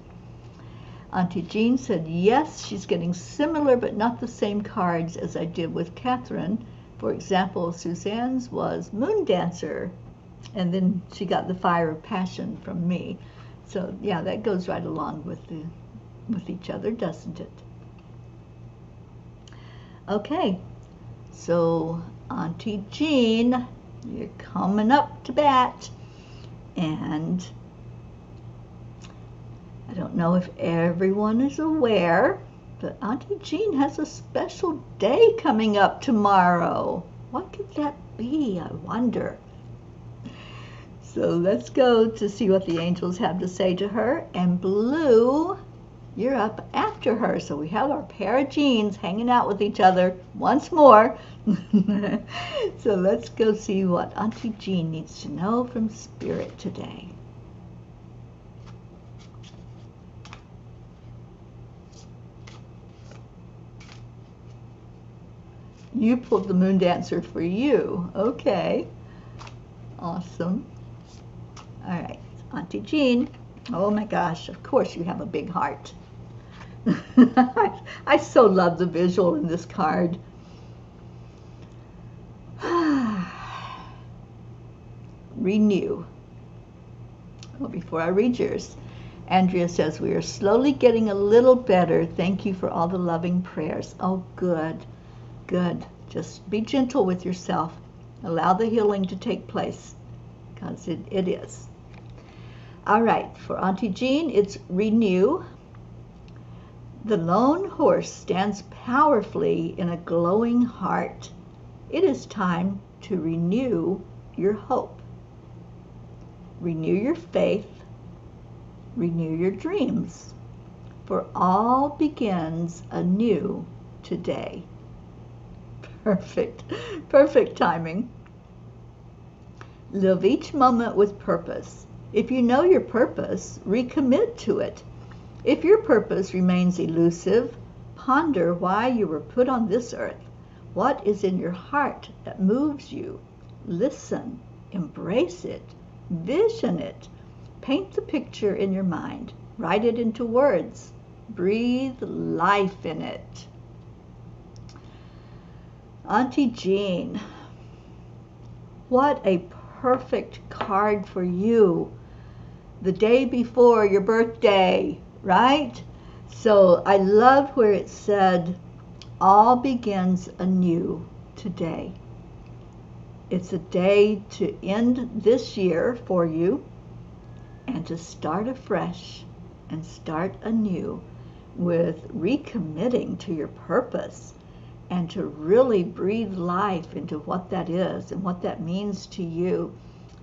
Auntie Jean said, yes, she's getting similar but not the same cards as I did with Catherine. For example, Suzanne's was Moon Dancer, and then she got the Fire of Passion from me. So yeah, that goes right along with each other, doesn't it? Okay, so Auntie Jean, you're coming up to bat, and I don't know if everyone is aware, but Auntie Jean has a special day coming up tomorrow. What could that be, I wonder? So let's go to see what the angels have to say to her. And Blue, you're up after her. So we have our pair of Jeans hanging out with each other once more. So let's go see what Auntie Jean needs to know from Spirit today. You pulled the Moon Dancer for you. Okay. Awesome. All right, Auntie Jean. Oh my gosh, of course you have a big heart. I so love the visual in this card. Renew. Well, before I read yours, Andrea says, we are slowly getting a little better. Thank you for all the loving prayers. Oh, good, good. Just be gentle with yourself. Allow the healing to take place, because it is. All right, for Auntie Jean, it's renew. The lone horse stands powerfully in a glowing heart. It is time to renew your hope. Renew your faith. Renew your dreams. For all begins anew today. Perfect, perfect timing. Live each moment with purpose. If you know your purpose, recommit to it. If your purpose remains elusive, ponder why you were put on this earth. What is in your heart that moves you? Listen, embrace it, vision it. Paint the picture in your mind. Write it into words. Breathe life in it. Auntie Jean, what a perfect card for you. The day before your birthday, right? So I loved where it said, all begins anew today. It's a day to end this year for you and to start afresh and start anew with recommitting to your purpose and to really breathe life into what that is and what that means to you,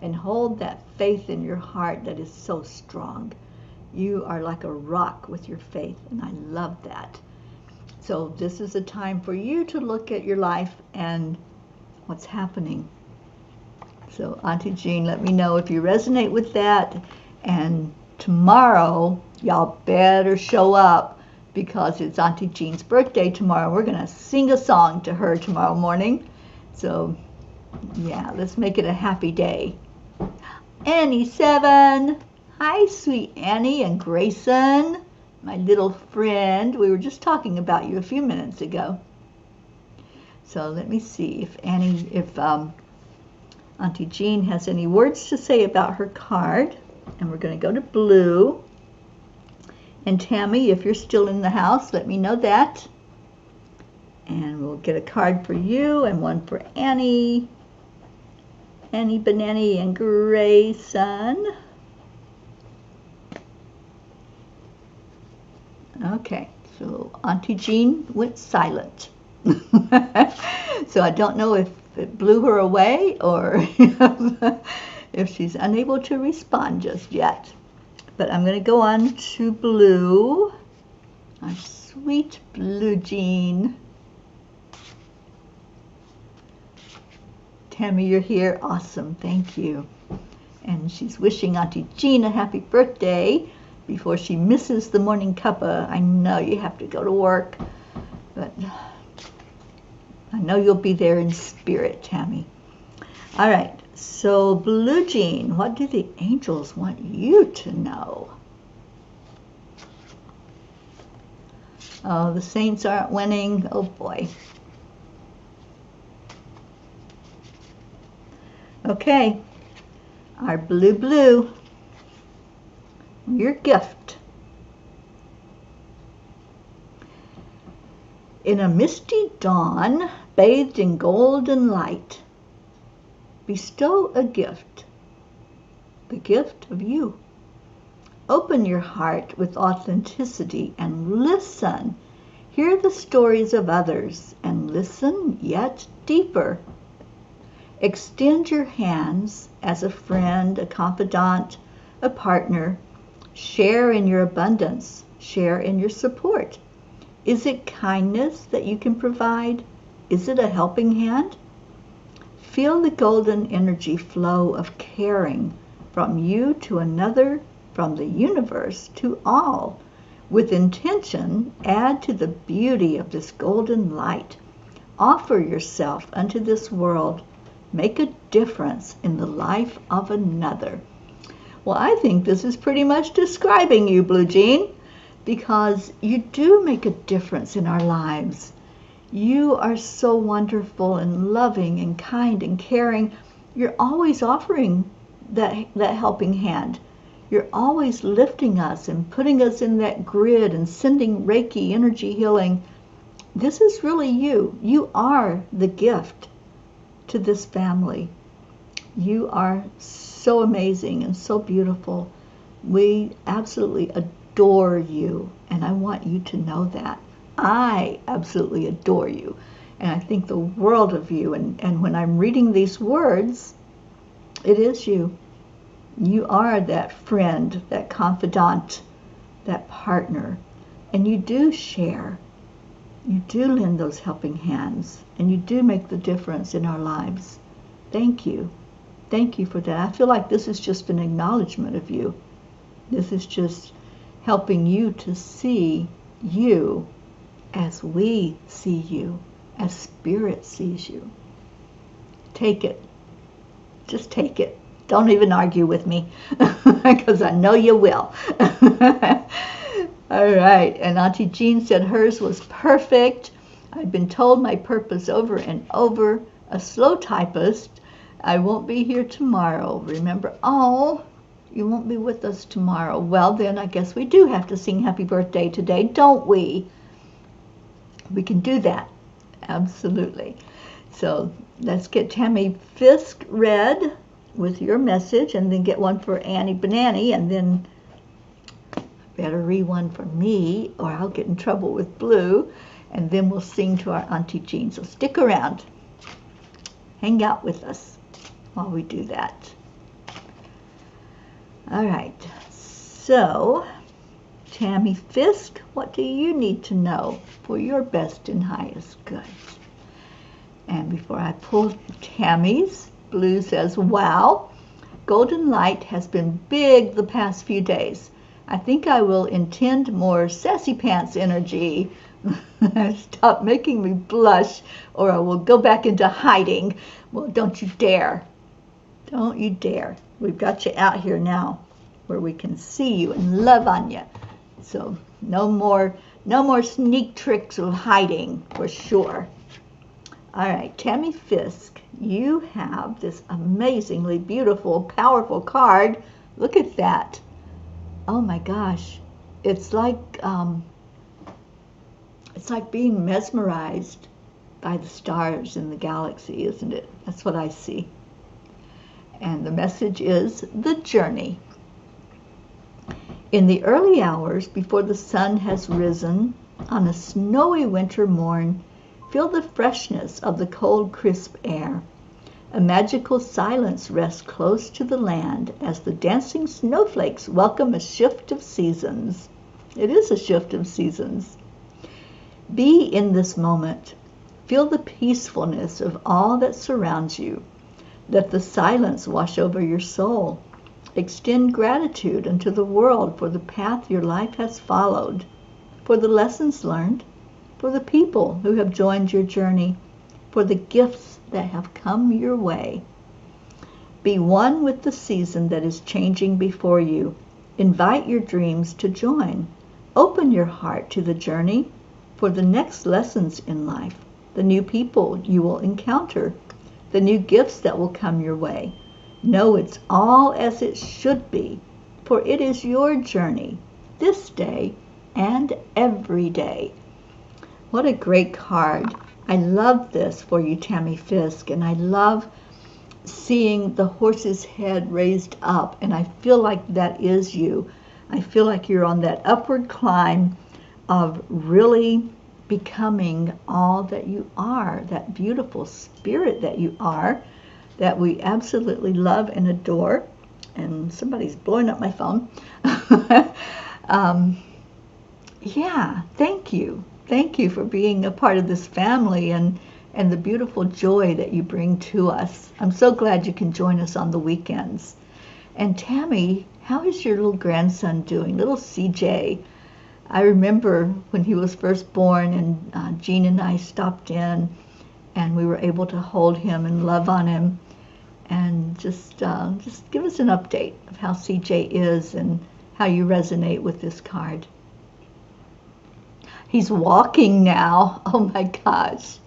and hold that faith in your heart that is so strong. You are like a rock with your faith, and I love that. So this is a time for you to look at your life and what's happening. So Auntie Jean, let me know if you resonate with that. And tomorrow, y'all better show up, because it's Auntie Jean's birthday tomorrow. We're going to sing a song to her tomorrow morning. So yeah, let's make it a happy day. Annie 7. Hi, sweet Annie and Grayson. my little friend. We were just talking about you a few minutes ago. So let me see if Auntie Jean has any words to say about her card. And we're going to go to blue. And Tammy, if you're still in the house, let me know that. And we'll get a card for you and one for Annie. Annie Benani and Grayson. Okay, so Auntie Jean went silent. So I don't know if it blew her away or if she's unable to respond just yet. But I'm going to go on to blue. Our sweet Blue Jean. Tammy, you're here. Awesome. Thank you. And she's wishing Auntie Jean a happy birthday before she misses the morning cuppa. I know you have to go to work, but I know you'll be there in spirit, Tammy. All right. So, Blue Jean, what do the angels want you to know? Oh, the Saints aren't winning. Oh, boy. Okay, our blue, your gift. In a misty dawn, bathed in golden light, bestow a gift, the gift of you. Open your heart with authenticity and listen. Hear the stories of others and listen yet deeper. Extend your hands as a friend, a confidant, a partner. Share in your abundance. Share in your support. Is it kindness that you can provide? Is it a helping hand? Feel the golden energy flow of caring from you to another, from the universe to all. With intention, add to the beauty of this golden light. Offer yourself unto this world. Make a difference in the life of another. Well, I think this is pretty much describing you, Blue Jean, because you do make a difference in our lives. You are so wonderful and loving and kind and caring. You're always offering that helping hand. You're always lifting us and putting us in that grid and sending Reiki energy healing. This is really you. You are the gift to this family. You are so amazing and so beautiful. We absolutely adore you, and I want you to know that. I absolutely adore you, and I think the world of you, and when I'm reading these words, it is you. You are that friend, that confidant, that partner, and you do share. You do lend those helping hands, and you do make the difference in our lives. Thank you. Thank you for that. I feel like this is just an acknowledgement of you. This is just helping you to see you as we see you, as Spirit sees you. Take it. Just take it. Don't even argue with me, because I know you will. All right, and Auntie Jean said hers was perfect. I've been told my purpose over and over. A slow typist. I won't be here tomorrow. Remember, oh, you won't be with us tomorrow. Well, then I guess we do have to sing happy birthday today, don't we? We can do that. Absolutely. So let's get Tammy Fisk read with your message, and then get one for Annie Benani, and then better read one for me or I'll get in trouble with Blue, and then we'll sing to our Auntie Jean. So stick around. Hang out with us while we do that. All right. So, Tammy Fisk, what do you need to know for your best and highest good? And before I pull Tammy's, Blue says, wow, golden light has been big the past few days. I think I will intend more sassy pants energy. Stop making me blush, or I will go back into hiding. Well, don't you dare. Don't you dare. We've got you out here now where we can see you and love on you. So no more sneak tricks of hiding, for sure. All right, Tammy Fisk, you have this amazingly beautiful, powerful card. Look at that. Oh my gosh. It's like being mesmerized by the stars in the galaxy, isn't it? That's what I see. And the message is the journey. In the early hours before the sun has risen, on a snowy winter morn, feel the freshness of the cold, crisp air. A magical silence rests close to the land as the dancing snowflakes welcome a shift of seasons. It is a shift of seasons. Be in this moment. Feel the peacefulness of all that surrounds you. Let the silence wash over your soul. Extend gratitude unto the world for the path your life has followed, for the lessons learned, for the people who have joined your journey, for the gifts that have come your way. Be one with the season that is changing before you. Invite your dreams to join. Open your heart to the journey for the next lessons in life, the new people you will encounter, the new gifts that will come your way. Know it's all as it should be, for it is your journey, this day and every day. What a great card. I love this for you, Tammy Fisk, and I love seeing the horse's head raised up, and I feel like that is you. I feel like you're on that upward climb of really becoming all that you are, that beautiful spirit that you are, that we absolutely love and adore. And somebody's blowing up my phone. Yeah, thank you. Thank you for being a part of this family and the beautiful joy that you bring to us. I'm so glad you can join us on the weekends. And Tammy, how is your little grandson doing, little CJ? I remember when he was first born, and Jean and I stopped in, and we were able to hold him and love on him, and just give us an update of how CJ is and how you resonate with this card. He's walking now. Oh my gosh.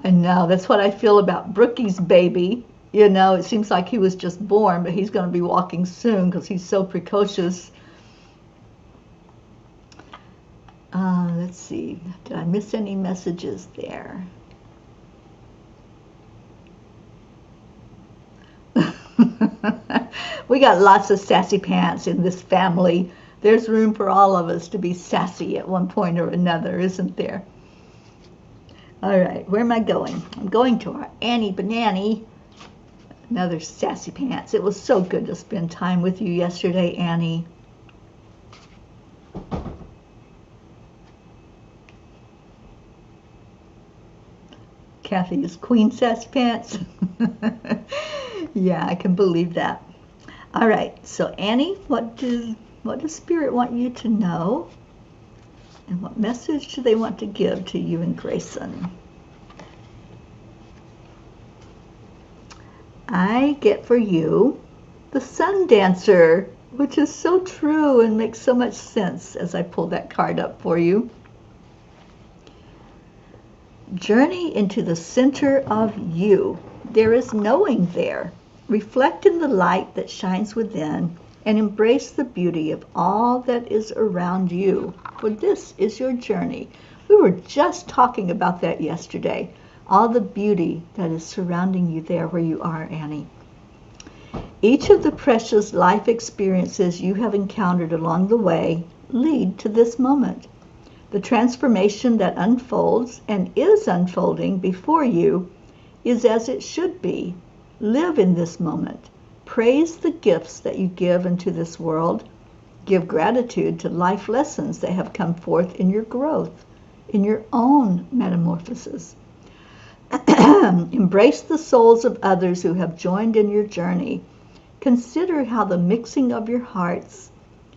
I know. That's what I feel about Brookie's baby. You know, it seems like he was just born, but he's going to be walking soon because he's so precocious. Let's see. Did I miss any messages there? We got lots of sassy pants in this family. There's room for all of us to be sassy at one point or another, isn't there? All right, where am I going? I'm going to our Annie Banani. Another sassy pants. It was so good to spend time with you yesterday, Annie. Kathy is Queen Sassy Pants. Yeah, I can believe that. All right, so Annie, what does Spirit want you to know? And what message do they want to give to you and Grayson? I get for you the Sun Dancer, which is so true and makes so much sense as I pull that card up for you. Journey into the center of you. There is knowing there. Reflect in the light that shines within and embrace the beauty of all that is around you, for this is your journey. We were just talking about that yesterday, all the beauty that is surrounding you there where you are, Annie. Each of the precious life experiences you have encountered along the way lead to this moment. The transformation that unfolds and is unfolding before you is as it should be. Live in this moment. Praise the gifts that you give into this world. Give gratitude to life lessons that have come forth in your growth, in your own metamorphosis. Embrace the souls of others who have joined in your journey. Consider how the mixing of your hearts,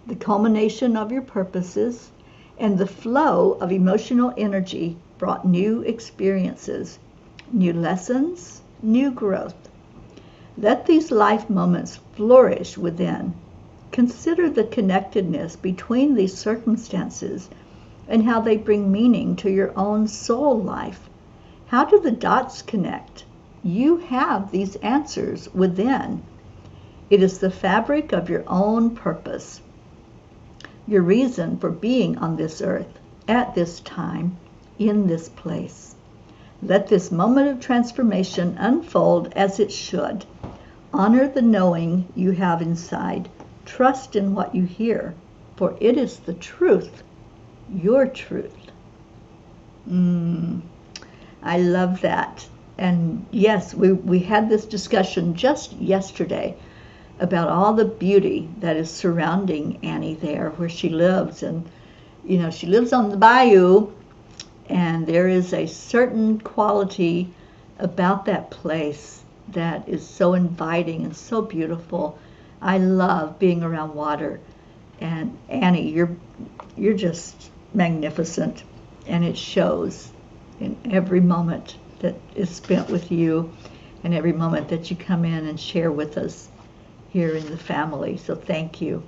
the culmination of your purposes, and the flow of emotional energy brought new experiences, new lessons, new growth. Let these life moments flourish within. Consider the connectedness between these circumstances and how they bring meaning to your own soul life. How do the dots connect? You have these answers within. It is the fabric of your own purpose, your reason for being on this earth, at this time, in this place. Let this moment of transformation unfold as it should. Honor the knowing you have inside. Trust in what you hear, for it is the truth, your truth. I love that. And yes, we had this discussion just yesterday about all the beauty that is surrounding Annie there where she lives. And, you know, she lives on the bayou, and there is a certain quality about that place that is so inviting and so beautiful. I love being around water. And Annie, you're just magnificent, and it shows in every moment that is spent with you and every moment that you come in and share with us here in the family. So thank you.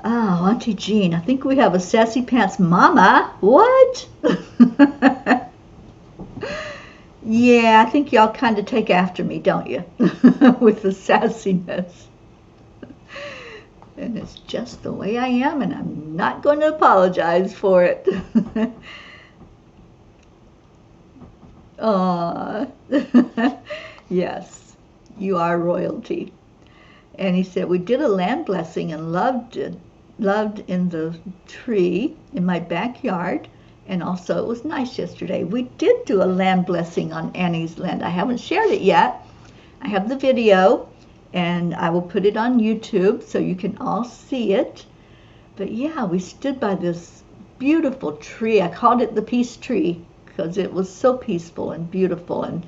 Oh, Auntie Jean, I think we have a sassy pants mama. What? Yeah, I think y'all kind of take after me, don't you? With the sassiness. And it's just the way I am, and I'm not going to apologize for it. Yes, you are royalty. And he said, we did a land blessing and loved in the tree in my backyard. And also it was nice yesterday. We did do a land blessing on Annie's land. I haven't shared it yet. I have the video, and I will put it on YouTube so you can all see it. But yeah, we stood by this beautiful tree. I called it the peace tree because it was so peaceful and beautiful and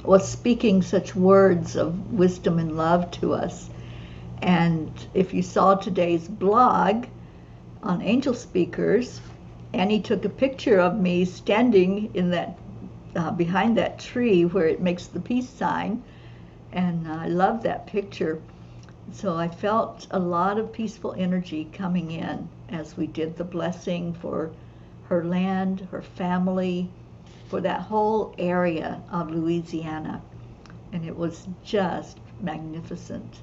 was speaking such words of wisdom and love to us. And if you saw today's blog on Angel Speakers, Annie took a picture of me standing in that behind that tree where it makes the peace sign, and I love that picture. So I felt a lot of peaceful energy coming in as we did the blessing for her land, her family, for that whole area of Louisiana, and it was just magnificent.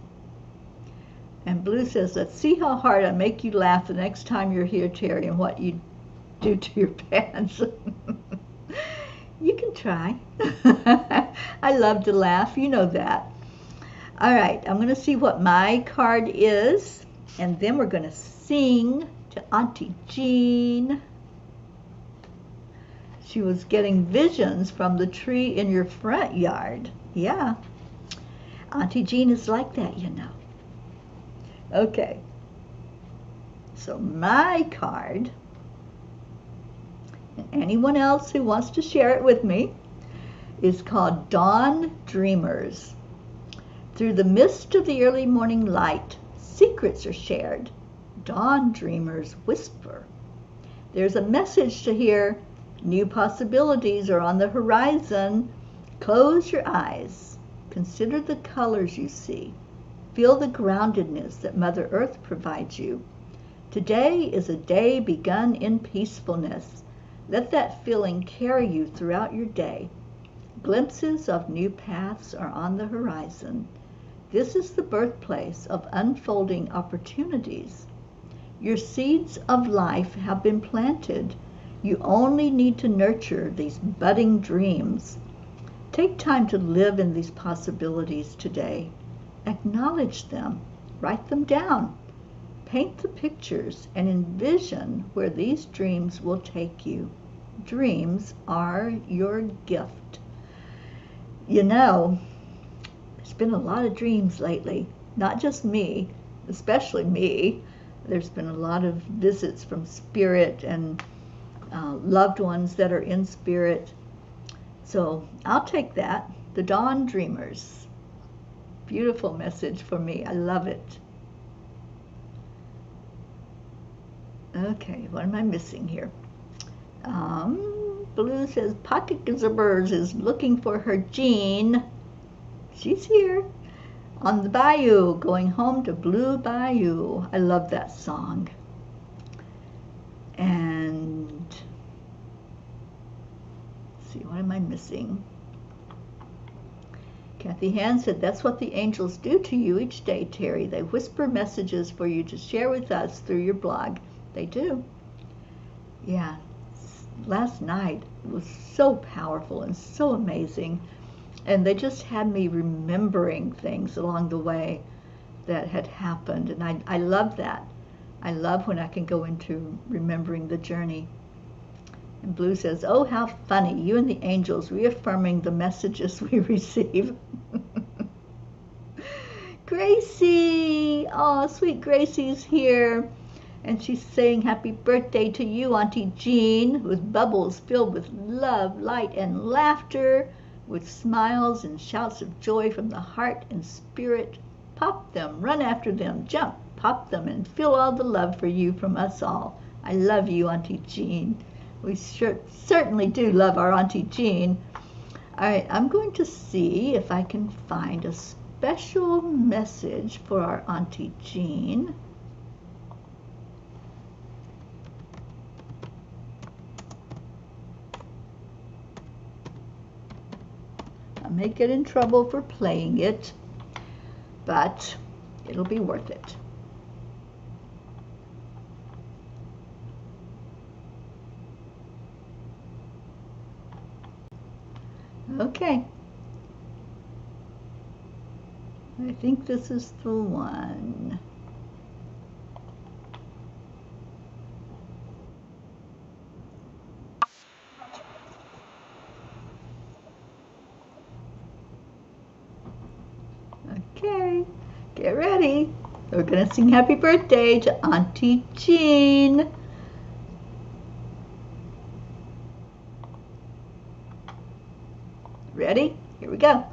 And Blue says, let's see how hard I make you laugh the next time you're here, Terry, and what you do to your pants. You can try. I love to laugh, you know that. All right, I'm going to see what my card is, and then we're going to sing to Auntie Jean. She was getting visions from the tree in your front yard. Yeah, Auntie Jean is like that, you know. Okay, so my card, and anyone else who wants to share it with me, is called Dawn Dreamers. Through the mist of the early morning light, secrets are shared. Dawn dreamers whisper. There's a message to hear. New possibilities are on the horizon. Close your eyes. Consider the colors you see. Feel the groundedness that Mother Earth provides you. Today is a day begun in peacefulness. Let that feeling carry you throughout your day. Glimpses of new paths are on the horizon. This is the birthplace of unfolding opportunities. Your seeds of life have been planted. You only need to nurture these budding dreams. Take time to live in these possibilities today. Acknowledge them. Write them down. Paint the pictures and envision where these dreams will take you. Dreams are your gift. You know, there's been a lot of dreams lately. Not just me, especially me. There's been a lot of visits from spirit and loved ones that are in spirit. So I'll take that. The Dawn Dreamers. Beautiful message for me. I love it. Okay, what am I missing here? Blue says Pocket Gizzabers is looking for her Jean. She's here. On the bayou, going home to Blue Bayou. I love that song. And let's see, what am I missing? Kathy Hand said, that's what the angels do to you each day, Terry. They whisper messages for you to share with us through your blog. They do. Yeah, last night was so powerful and so amazing. And they just had me remembering things along the way that had happened. And I love that. I love when I can go into remembering the journey. And Blue says, oh, how funny, you and the angels reaffirming the messages we receive. Gracie, oh, sweet Gracie's here. And she's saying happy birthday to you, Auntie Jean, with bubbles filled with love, light, and laughter, with smiles and shouts of joy from the heart and spirit. Pop them, run after them, jump, pop them, and feel all the love for you from us all. I love you, Auntie Jean. We certainly do love our Auntie Jean. All right, I'm going to see if I can find a special message for our Auntie Jean. I may get in trouble for playing it, but it'll be worth it. Okay. I think this is the one. Okay, get ready. We're going to sing happy birthday to Auntie Jean. Ready? Here we go.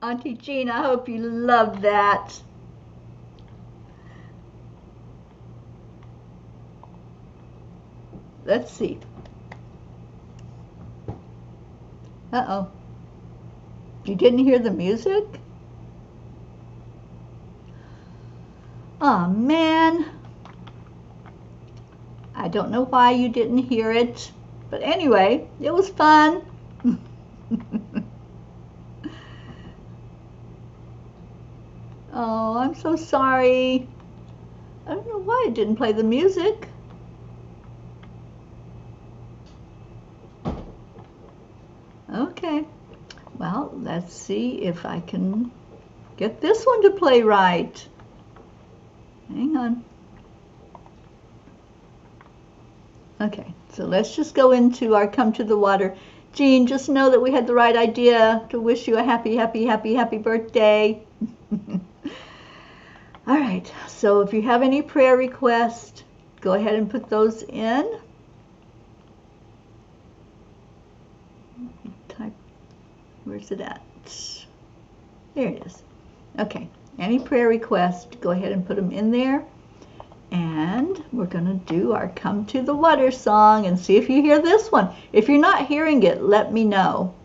Auntie Jean, I hope you love that. Let's see. Uh-oh. You didn't hear the music? Oh, man. I don't know why you didn't hear it. But anyway, it was fun. Oh, I'm so sorry. I don't know why it didn't play the music. Okay. Well, let's see if I can get this one to play right. Hang on. Okay, so let's just go into our Come to the Water. Jean, just know that we had the right idea to wish you a happy, happy, happy, happy birthday. All right, so if you have any prayer requests, go ahead and put those in. Type, where's it at? There it is. Okay, any prayer requests, go ahead and put them in there. And we're going to do our Come to the Water song and see if you hear this one. If you're not hearing it, let me know.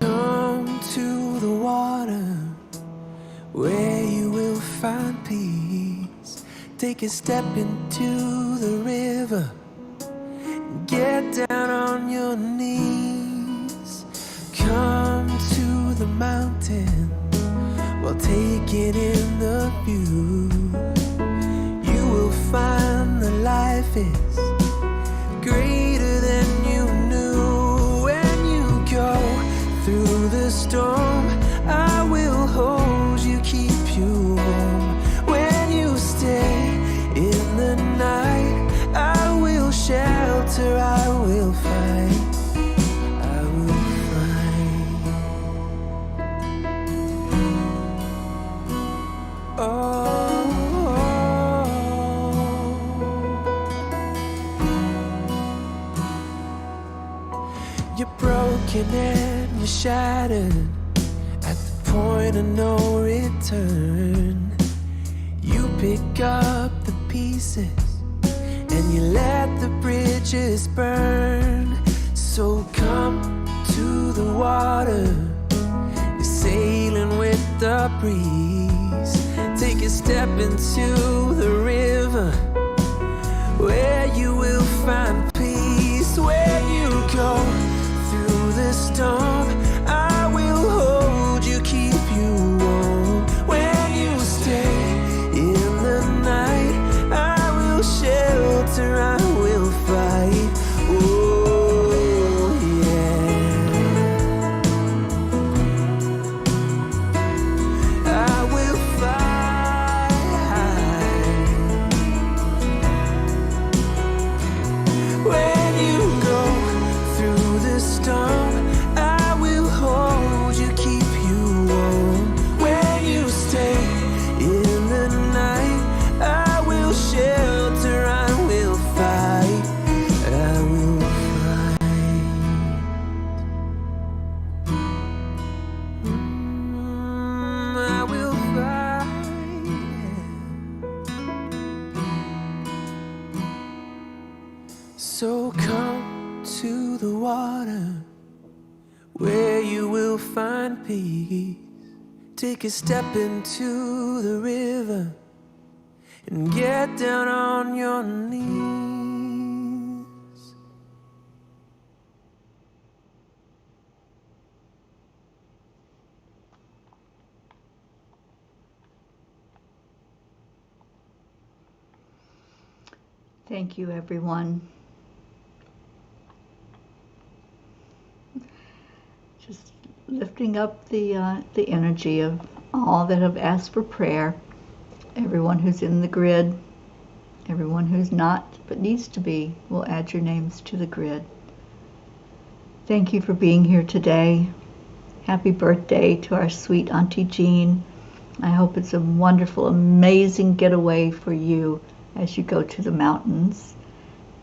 Come to the water where you will find peace. Take a step into the river. Get down on your knees. Come to the mountain while taking in the view. You will find that life is greater than you knew. When you go through the storm, I will hold you, keep you warm. When you stay in the night, I will shelter, I will fight, I will fight. Oh, you're broken and you're shattered at the point of no return. You pick up the pieces and you let the bridges burn. So come to the water, you're sailing with the breeze. Take a step into the river where you will find peace. When you go through the storm, I will hold you, keep you warm. When you stay in the night, I will shelter, I will fight. Oh yeah, I will fight. When you go through the storm, I will hold you, keep you warm. When you stay in the night, I will shelter, I will fight, I will fight. I will fight. So come to the water where you will find peace. Take a step into the river and get down on your knees. Thank you, everyone. Just lifting up the energy of all that have asked for prayer, everyone who's in the grid, Everyone who's not but needs to be, we'll add your names to the grid. Thank you for being here today. Happy birthday to our sweet Auntie Jean. I hope it's a wonderful, amazing getaway for you as you go to the mountains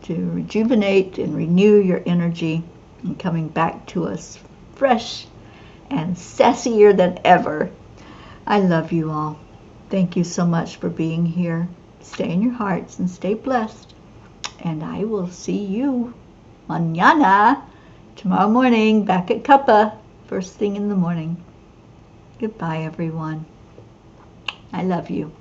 to rejuvenate and renew your energy and coming back to us fresh and sassier than ever. I love you all. Thank you so much for being here. Stay in your hearts and stay blessed. And I will see you mañana, tomorrow morning, back at Cuppa, first thing in the morning. Goodbye, everyone. I love you.